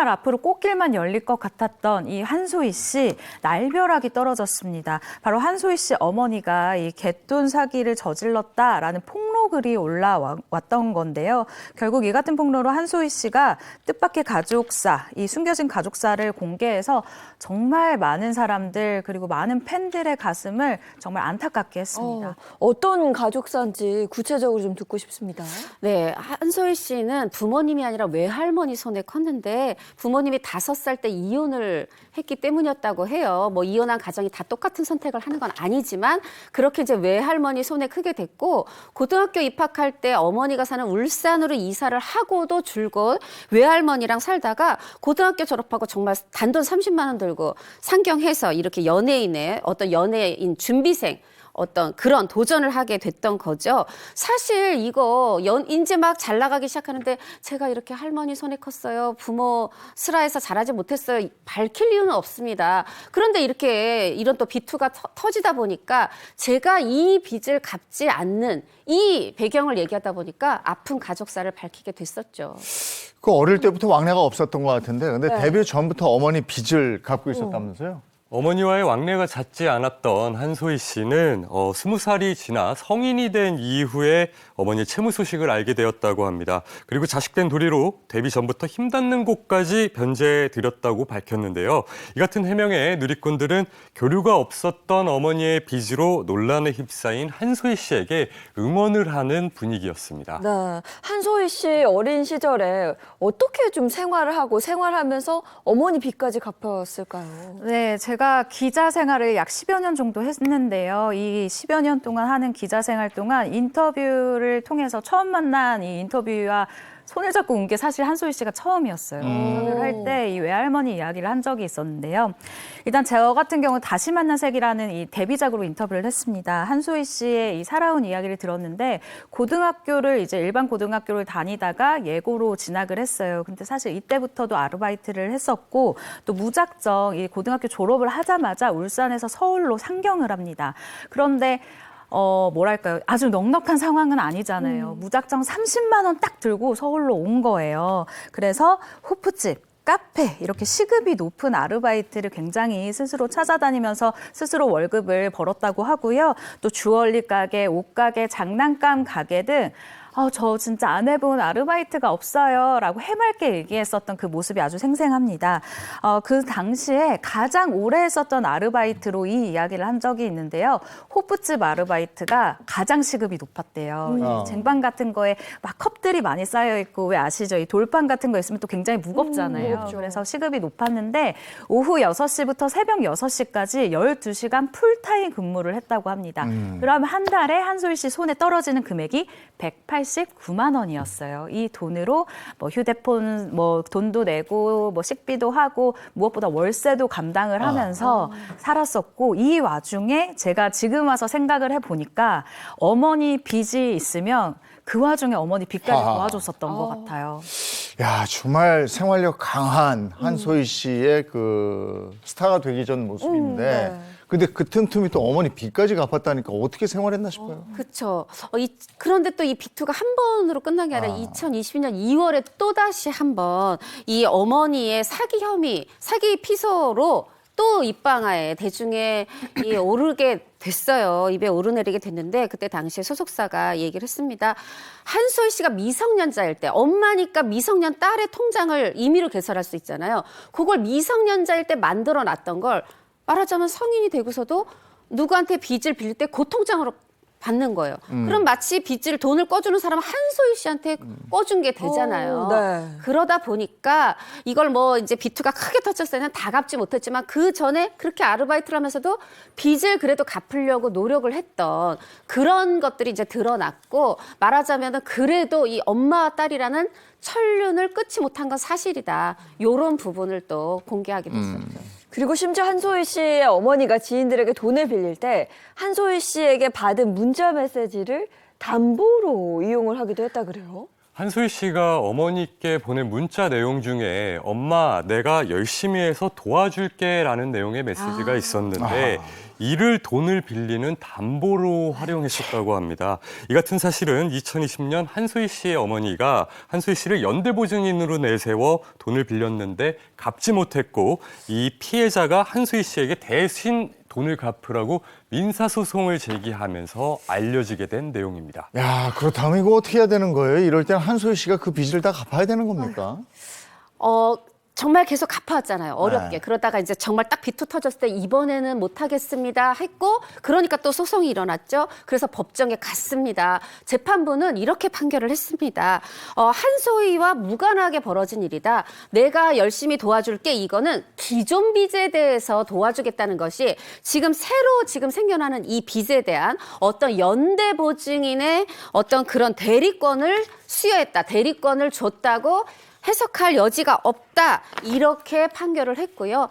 앞으로 꽃길만 열릴 것 같았던 이 한소희 씨 날벼락이 떨어졌습니다. 바로 한소희 씨 어머니가 이 갯돈 사기를 저질렀다라는 폭로글이 올라왔던 건데요. 결국 이 같은 폭로로 한소희 씨가 뜻밖의 가족사, 이 숨겨진 가족사를 공개해서 정말 많은 사람들 그리고 많은 팬들의 가슴을 정말 안타깝게 했습니다. 어떤 가족사인지 구체적으로 좀 듣고 싶습니다. 네, 한소희 씨는 부모님이 아니라 외할머니 손에 컸는데 부모님이 5살 때 이혼을 했기 때문이었다고 해요. 뭐 이혼한 가정이 다 똑같은 선택을 하는 건 아니지만 그렇게 이제 외할머니 손에 크게 됐고 고등학교 입학할 때 어머니가 사는 울산으로 이사를 하고도 줄곧 외할머니랑 살다가 고등학교 졸업하고 정말 단돈 30만 원 들고 상경해서 이렇게 연예인의 어떤 연예인 준비생 어떤 그런 도전을 하게 됐던 거죠. 사실 이거 이제 막 잘 나가기 시작하는데 제가 이렇게 할머니 손에 컸어요. 부모 슬하에서 자라지 못했어요. 밝힐 이유는 없습니다. 그런데 이렇게 이런 또 비투가 터지다 보니까 제가 이 빚을 갚지 않는 이 배경을 얘기하다 보니까 아픈 가족사를 밝히게 됐었죠. 그 어릴 때부터 왕래가 없었던 것 같은데 근데 데뷔 전부터 어머니 빚을 갚고 있었다면서요? 어머니와의 왕래가 잦지 않았던 한소희 씨는 20살이 지나 성인이 된 이후에 어머니의 채무 소식을 알게 되었다고 합니다. 그리고 자식된 도리로 데뷔 전부터 힘닿는 곳까지 변제해드렸다고 밝혔는데요. 이 같은 해명에 누리꾼들은 교류가 없었던 어머니의 빚으로 논란에 휩싸인 한소희 씨에게 응원을 하는 분위기였습니다. 네, 한소희 씨 어린 시절에 어떻게 좀 생활하면서 어머니 빚까지 갚았을까요? 네, 제가 기자 생활을 약 10여 년 정도 했는데요. 이 10여 년 동안 하는 기자 생활 동안 인터뷰를 통해서 처음 만난 이 인터뷰와 손을 잡고 온 게 사실 한소희 씨가 처음이었어요. 인터뷰를 할 때 이 외할머니 이야기를 한 적이 있었는데요. 일단 저 같은 경우 다시 만난 색이라는 이 데뷔작으로 인터뷰를 했습니다. 한소희 씨의 이 살아온 이야기를 들었는데 고등학교를 이제 일반 고등학교를 다니다가 예고로 진학을 했어요. 근데 사실 이때부터도 아르바이트를 했었고 또 무작정 이 고등학교 졸업을 하자마자 울산에서 서울로 상경을 합니다. 그런데 뭐랄까요. 아주 넉넉한 상황은 아니잖아요. 무작정 30만 원 딱 들고 서울로 온 거예요. 그래서 호프집, 카페 이렇게 시급이 높은 아르바이트를 굉장히 스스로 찾아다니면서 스스로 월급을 벌었다고 하고요. 또 주얼리 가게, 옷가게, 장난감 가게 등 저 진짜 안 해본 아르바이트가 없어요 라고 해맑게 얘기했었던 그 모습이 아주 생생합니다. 그 당시에 가장 오래 했었던 아르바이트로 이 이야기를 한 적이 있는데요. 호프집 아르바이트가 가장 시급이 높았대요. 이 쟁반 같은 거에 막 컵들이 많이 쌓여 있고 왜 아시죠? 이 돌판 같은 거 있으면 또 굉장히 무겁잖아요. 무겁죠. 그래서 시급이 높았는데 오후 6시부터 새벽 6시까지 12시간 풀타임 근무를 했다고 합니다. 그러면 한 달에 한소희 씨 손에 떨어지는 금액이 189만 원이었어요. 이 돈으로 뭐 휴대폰 뭐 돈도 내고 뭐 식비도 하고 무엇보다 월세도 감당을 하면서 살았었고 이 와중에 제가 지금 와서 생각을 해보니까 어머니 빚이 있으면 그 와중에 어머니 빚까지 도와줬었던 것 같아요. 야, 정말 생활력 강한 한소희 씨의 그 스타가 되기 전 모습인데 네. 근데 그 틈틈이 또 어머니 빚까지 갚았다니까 어떻게 생활했나 싶어요. 그렇죠. 그런데 또 이 비투가 한 번으로 끝난 게 아니라 2022년 2월에 또다시 한 번 이 어머니의 사기 혐의, 사기 피소로 또 입방아에 대중에 오르게 됐어요. 입에 오르내리게 됐는데 그때 당시에 소속사가 얘기를 했습니다. 한소희 씨가 미성년자일 때 엄마니까 미성년 딸의 통장을 임의로 개설할 수 있잖아요. 그걸 미성년자일 때 만들어 놨던 걸 말하자면 성인이 되고서도 누구한테 빚을 빌릴 때 그 통장으로 받는 거예요. 그럼 마치 빚을 돈을 꺼주는 사람은 한소희 씨한테 꺼준 게 되잖아요. 네. 그러다 보니까 이걸 뭐 이제 비투가 크게 터쳤을 때는 다 갚지 못했지만 그 전에 그렇게 아르바이트를 하면서도 빚을 그래도 갚으려고 노력을 했던 그런 것들이 이제 드러났고 말하자면은 그래도 이 엄마와 딸이라는 천륜을 끊지 못한 건 사실이다. 이런 부분을 또 공개하게 됐었죠. 그리고 심지어 한소희 씨의 어머니가 지인들에게 돈을 빌릴 때 한소희 씨에게 받은 문자 메시지를 담보로 이용을 하기도 했다 그래요? 한소희 씨가 어머니께 보낸 문자 내용 중에 엄마 내가 열심히 해서 도와줄게라는 내용의 메시지가 있었는데 이를 돈을 빌리는 담보로 활용했었다고 합니다. 이 같은 사실은 2020년 한소희 씨의 어머니가 한소희 씨를 연대보증인으로 내세워 돈을 빌렸는데 갚지 못했고 이 피해자가 한소희 씨에게 대신 돈을 갚으라고 민사소송을 제기하면서 알려지게 된 내용입니다. 야, 그렇다면 이거 어떻게 해야 되는 거예요? 이럴 때는 한소희 씨가 그 빚을 다 갚아야 되는 겁니까? 정말 계속 갚아왔잖아요. 어렵게. 네. 그러다가 이제 정말 딱 비투 터졌을 때 이번에는 못하겠습니다 했고 그러니까 또 소송이 일어났죠. 그래서 법정에 갔습니다. 재판부는 이렇게 판결을 했습니다. 한소희와 무관하게 벌어진 일이다. 내가 열심히 도와줄게. 이거는 기존 빚에 대해서 도와주겠다는 것이 지금 새로 생겨나는 이 빚에 대한 어떤 연대보증인의 어떤 그런 대리권을 수여했다. 대리권을 줬다고 해석할 여지가 없다 이렇게 판결을 했고요.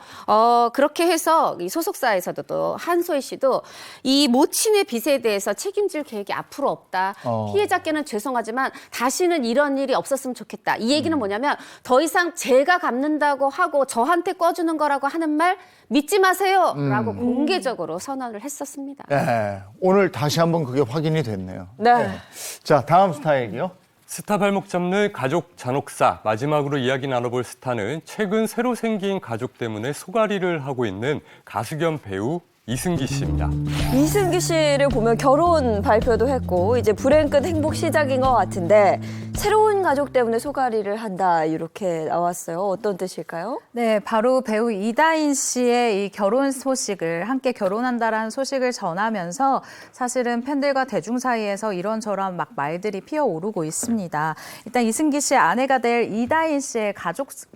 그렇게 해서 이 소속사에서도 또 한소희 씨도 이 모친의 빚에 대해서 책임질 계획이 앞으로 없다. 피해자께는 죄송하지만 다시는 이런 일이 없었으면 좋겠다. 이 얘기는 뭐냐면 더 이상 제가 갚는다고 하고 저한테 꺼주는 거라고 하는 말 믿지 마세요라고 공개적으로 선언을 했었습니다. 네, 오늘 다시 한번 그게 확인이 됐네요. 네. 자, 다음 스타 얘기요. 스타 발목 잡는 가족 잔혹사. 마지막으로 이야기 나눠볼 스타는 최근 새로 생긴 가족 때문에 소갈이를 하고 있는 가수 겸 배우 이승기 씨입니다. 이승기 씨를 보면 결혼 발표도 했고 이제 불행 끝 행복 시작인 것 같은데 새로운 가족 때문에 소갈이를 한다 이렇게 나왔어요. 어떤 뜻일까요? 네, 바로 배우 이다인 씨의 이 결혼 소식을 함께 결혼한다라는 소식을 전하면서 사실은 팬들과 대중 사이에서 이런저런 막 말들이 피어오르고 있습니다. 일단 이승기 씨의 아내가 될 이다인 씨의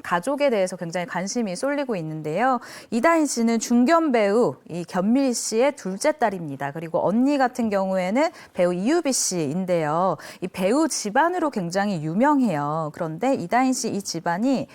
가족에 대해서 굉장히 관심이 쏠리고 있는데요. 이다인 씨는 중견 배우 이 견밀 씨의 둘째 딸입니다. 그리고 언니 같은 경우에는 배우 이유비 씨인데요. 이 배우 집안으로 굉장히 유명해요. 그런데 이다인 씨 이 집안이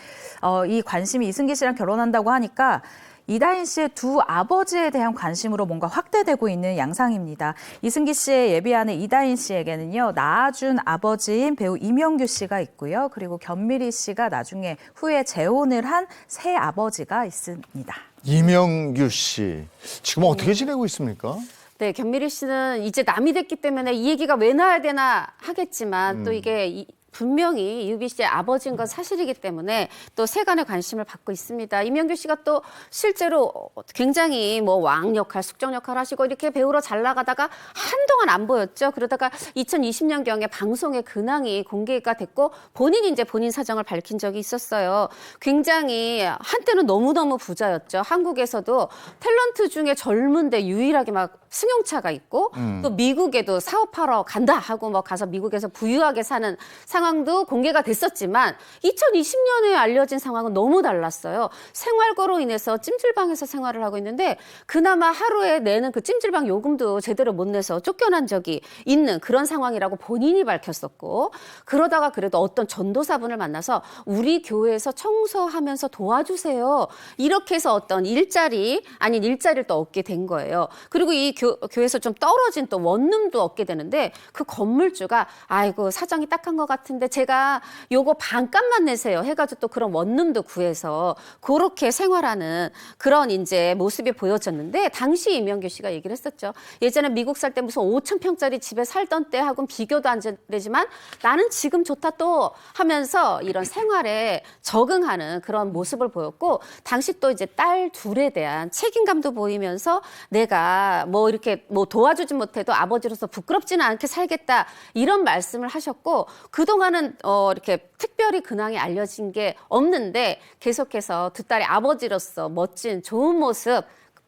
이 관심이 이승기 씨랑 결혼한다고 하니까 이다인 씨의 두 아버지에 대한 관심으로 뭔가 확대되고 있는 양상입니다. 이승기 씨의 예비 아내 이다인 씨에게는요, 낳아준 아버지인 배우 이명규 씨가 있고요. 그리고 견미리 씨가 나중에 후에 재혼을 한 새 아버지가 있습니다. 이명규 씨, 지금 어떻게 지내고 있습니까? 네, 견미리 씨는 이제 남이 됐기 때문에 이 얘기가 왜 나야 되나 하겠지만 또 이게 분명히 이유비 씨의 아버지인 건 사실이기 때문에 또 세간의 관심을 받고 있습니다. 이명규 씨가 또 실제로 굉장히 뭐 왕 역할, 숙정 역할 하시고 이렇게 배우로 잘 나가다가 한동안 안 보였죠. 그러다가 2020년경에 방송의 근황이 공개가 됐고 본인이 이제 본인 사정을 밝힌 적이 있었어요. 굉장히 한때는 너무너무 부자였죠. 한국에서도 탤런트 중에 젊은데 유일하게 막 승용차가 있고 또 미국에도 사업하러 간다 하고 뭐 가서 미국에서 부유하게 사는 상황도 공개가 됐었지만 2020년에 알려진 상황은 너무 달랐어요. 생활고로 인해서 찜질방에서 생활을 하고 있는데 그나마 하루에 내는 그 찜질방 요금도 제대로 못 내서 쫓겨난 적이 있는 그런 상황이라고 본인이 밝혔었고 그러다가 그래도 어떤 전도사분을 만나서 우리 교회에서 청소하면서 도와주세요. 이렇게 해서 어떤 일자리 아닌 일자리를 또 얻게 된 거예요. 그리고 이 교회에서 좀 떨어진 또 원룸도 얻게 되는데 그 건물주가 아이고 사정이 딱한 것 같은데 제가 요거 반값만 내세요 해가지고 또 그런 원룸도 구해서 그렇게 생활하는 그런 이제 모습이 보여졌는데 당시 이명규 씨가 얘기를 했었죠. 예전에 미국 살 때 무슨 5,000평짜리 집에 살던 때하고는 비교도 안 되지만 나는 지금 좋다 또 하면서 이런 생활에 적응하는 그런 모습을 보였고 당시 또 이제 딸 둘에 대한 책임감도 보이면서 내가 뭐 이렇게 뭐 도와주지 못해도 아버지로서 부끄럽지는 않게 살겠다 이런 말씀을 하셨고 그동안은 이렇게 특별히 근황이 알려진 게 없는데 계속해서 두 딸의 아버지로서 멋진 좋은 모습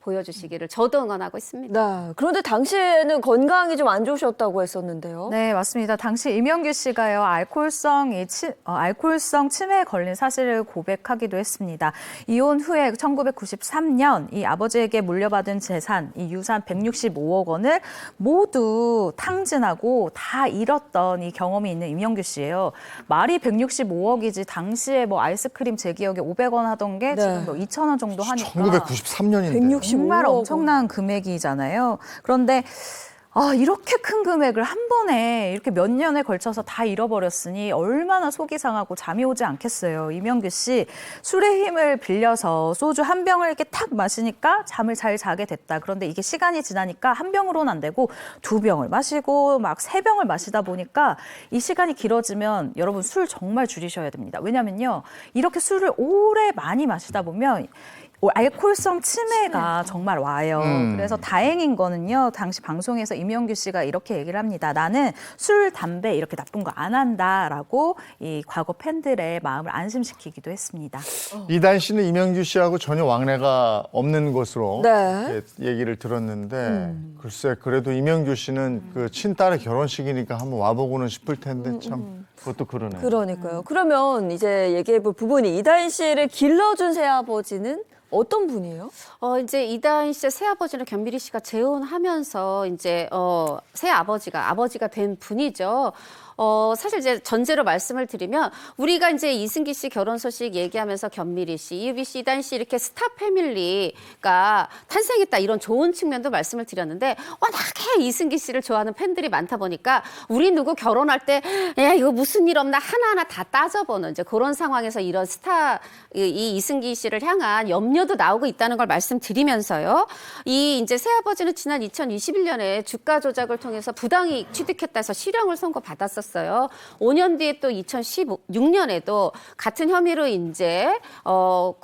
보여주시기를 저도 응원하고 있습니다. 네. 그런데 당시에는 건강이 좀 안 좋으셨다고 했었는데요. 네, 맞습니다. 당시 이명규 씨가요, 알코올성 치매에 걸린 사실을 고백하기도 했습니다. 이혼 후에 1993년 이 아버지에게 물려받은 재산, 이 유산 165억 원을 모두 탕진하고 다 잃었던 이 경험이 있는 이명규 씨예요. 말이 165억이지 당시에 뭐 아이스크림 제 기억에 500원 하던 게 네. 지금 뭐 2,000원 정도 하니까 1993년인데. 정말 165억 원. 엄청난 금액이잖아요. 그런데 이렇게 큰 금액을 한 번에 이렇게 몇 년에 걸쳐서 다 잃어버렸으니 얼마나 속이 상하고 잠이 오지 않겠어요. 이명규 씨 술의 힘을 빌려서 소주 한 병을 이렇게 탁 마시니까 잠을 잘 자게 됐다. 그런데 이게 시간이 지나니까 한 병으로는 안 되고 두 병을 마시고 막 세 병을 마시다 보니까 이 시간이 길어지면 여러분 술 정말 줄이셔야 됩니다. 왜냐면요. 이렇게 술을 오래 많이 마시다 보면 알코올성 치매가 정말 와요. 그래서 다행인 거는요. 당시 방송에서 이명규 씨가 이렇게 얘기를 합니다. 나는 술, 담배 이렇게 나쁜 거 안 한다라고 이 과거 팬들의 마음을 안심시키기도 했습니다. 이다인 씨는 이명규 씨하고 전혀 왕래가 없는 것으로 네. 이렇게 얘기를 들었는데 글쎄 그래도 이명규 씨는 그 친딸의 결혼식이니까 한번 와보고는 싶을 텐데 참 그것도 그러네요. 그러니까요. 그러면 이제 얘기해볼 부분이 이다인 씨를 길러준 새아버지는 어떤 분이에요? 이제 이다인 씨의 새아버지는 견미리 씨가 재혼하면서 이제 아버지가 된 분이죠. 사실 이제 전제로 말씀을 드리면 우리가 이제 이승기 씨 결혼 소식 얘기하면서 견미리 씨, 이유비 씨, 이다인 씨 이렇게 스타 패밀리가 탄생했다 이런 좋은 측면도 말씀을 드렸는데 워낙에 이승기 씨를 좋아하는 팬들이 많다 보니까 우리 누구 결혼할 때 야 이거 무슨 일 없나 하나하나 다 따져보는 이제 그런 상황에서 이런 이 이승기 씨를 향한 염려도 나오고 있다는 걸 말씀드리면서요. 이 이제 새아버지는 지난 2021년에 주가 조작을 통해서 부당이익 취득했다 해서 실형을 선고받았었어요. 5년 뒤에 또 2016년에도 같은 혐의로 이제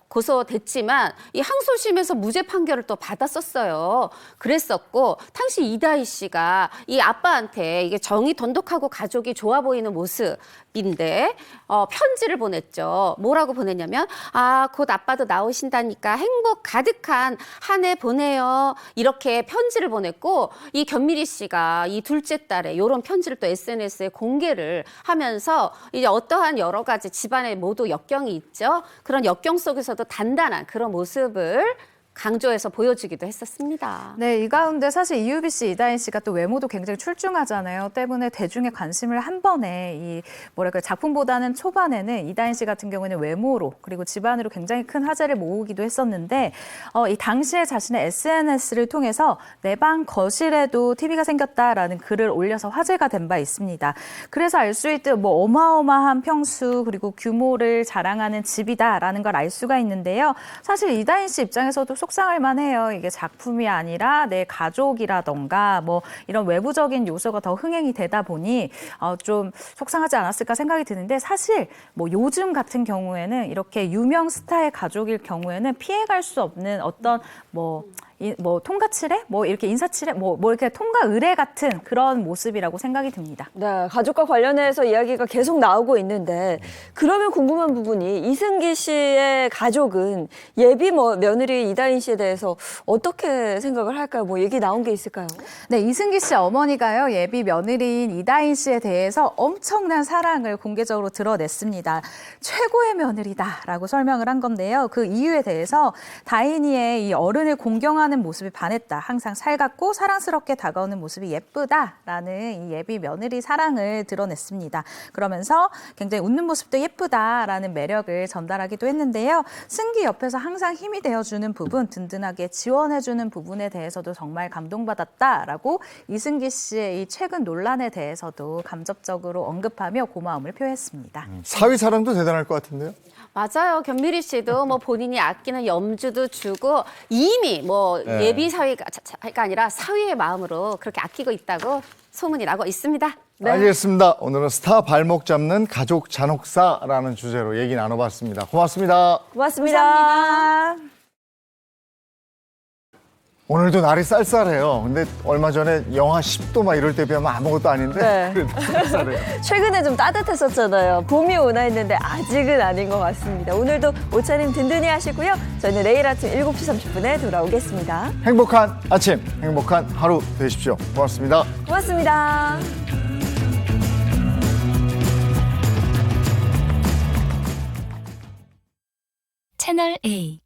고소됐지만 이 항소심에서 무죄 판결을 또 받았었어요. 그랬었고 당시 이다희 씨가 이 아빠한테 이게 정이 돈독하고 가족이 좋아 보이는 모습인데 편지를 보냈죠. 뭐라고 보냈냐면 곧 아빠도 나오신다니까 행복 가득한 한 해 보내요. 이렇게 편지를 보냈고 이 견미리 씨가 이 둘째 딸의 이런 편지를 또 SNS에 공개를 하면서 이제 어떠한 여러 가지 집안에 모두 역경이 있죠. 그런 역경 속에서도 단단한 그런 모습을 강조해서 보여주기도 했었습니다. 네, 이 가운데 사실 이유비 씨, 이다인 씨가 또 외모도 굉장히 출중하잖아요. 때문에 대중의 관심을 한 번에 작품보다는 초반에는 이다인 씨 같은 경우는 외모로 그리고 집안으로 굉장히 큰 화제를 모으기도 했었는데 이 당시에 자신의 SNS를 통해서 내 방 거실에도 TV가 생겼다라는 글을 올려서 화제가 된 바 있습니다. 그래서 알 수 있듯 어마어마한 평수 그리고 규모를 자랑하는 집이다라는 걸 알 수가 있는데요. 사실 이다인 씨 입장에서도 속상할 만해요. 이게 작품이 아니라 내 가족이라던가 뭐 이런 외부적인 요소가 더 흥행이 되다 보니 좀 속상하지 않았을까 생각이 드는데 사실 뭐 요즘 같은 경우에는 이렇게 유명 스타의 가족일 경우에는 피해갈 수 없는 어떤 뭐 통과칠해? 뭐 이렇게 인사칠해? 뭐 이렇게 통과 의례 같은 그런 모습이라고 생각이 듭니다. 네, 가족과 관련해서 이야기가 계속 나오고 있는데 그러면 궁금한 부분이 이승기 씨의 가족은 예비 며느리 이다인 씨에 대해서 어떻게 생각을 할까요? 뭐 얘기 나온 게 있을까요? 네, 이승기 씨 어머니가요, 예비 며느리인 이다인 씨에 대해서 엄청난 사랑을 공개적으로 드러냈습니다. 최고의 며느리다라고 설명을 한 건데요. 그 이유에 대해서 다인이의 이 어른을 공경하는 모습이 반했다. 항상 살갑고 사랑스럽게 다가오는 모습이 예쁘다라는 이 예비 며느리 사랑을 드러냈습니다. 그러면서 굉장히 웃는 모습도 예쁘다라는 매력을 전달하기도 했는데요. 승기 옆에서 항상 힘이 되어주는 부분, 든든하게 지원해주는 부분에 대해서도 정말 감동받았다라고 이승기 씨의 이 최근 논란에 대해서도 감접적으로 언급하며 고마움을 표했습니다. 사위 사랑도 대단할 것 같은데요? 맞아요. 견미리 씨도 뭐 본인이 아끼는 염주도 주고 이미 뭐 네. 예비 사위가 아니라 사위의 마음으로 그렇게 아끼고 있다고 소문이 나고 있습니다. 네. 알겠습니다. 오늘은 스타 발목 잡는 가족 잔혹사라는 주제로 얘기 나눠봤습니다. 고맙습니다. 고맙습니다. 감사합니다. 오늘도 날이 쌀쌀해요. 근데 얼마 전에 영하 10도 막 이럴 때 비하면 아무것도 아닌데 네. 그래도 쌀쌀해요. 최근에 좀 따뜻했었잖아요. 봄이 오나 했는데 아직은 아닌 것 같습니다. 오늘도 옷차림 든든히 하시고요. 저희는 내일 아침 7시 30분에 돌아오겠습니다. 행복한 아침, 행복한 하루 되십시오. 고맙습니다. 고맙습니다. 채널 A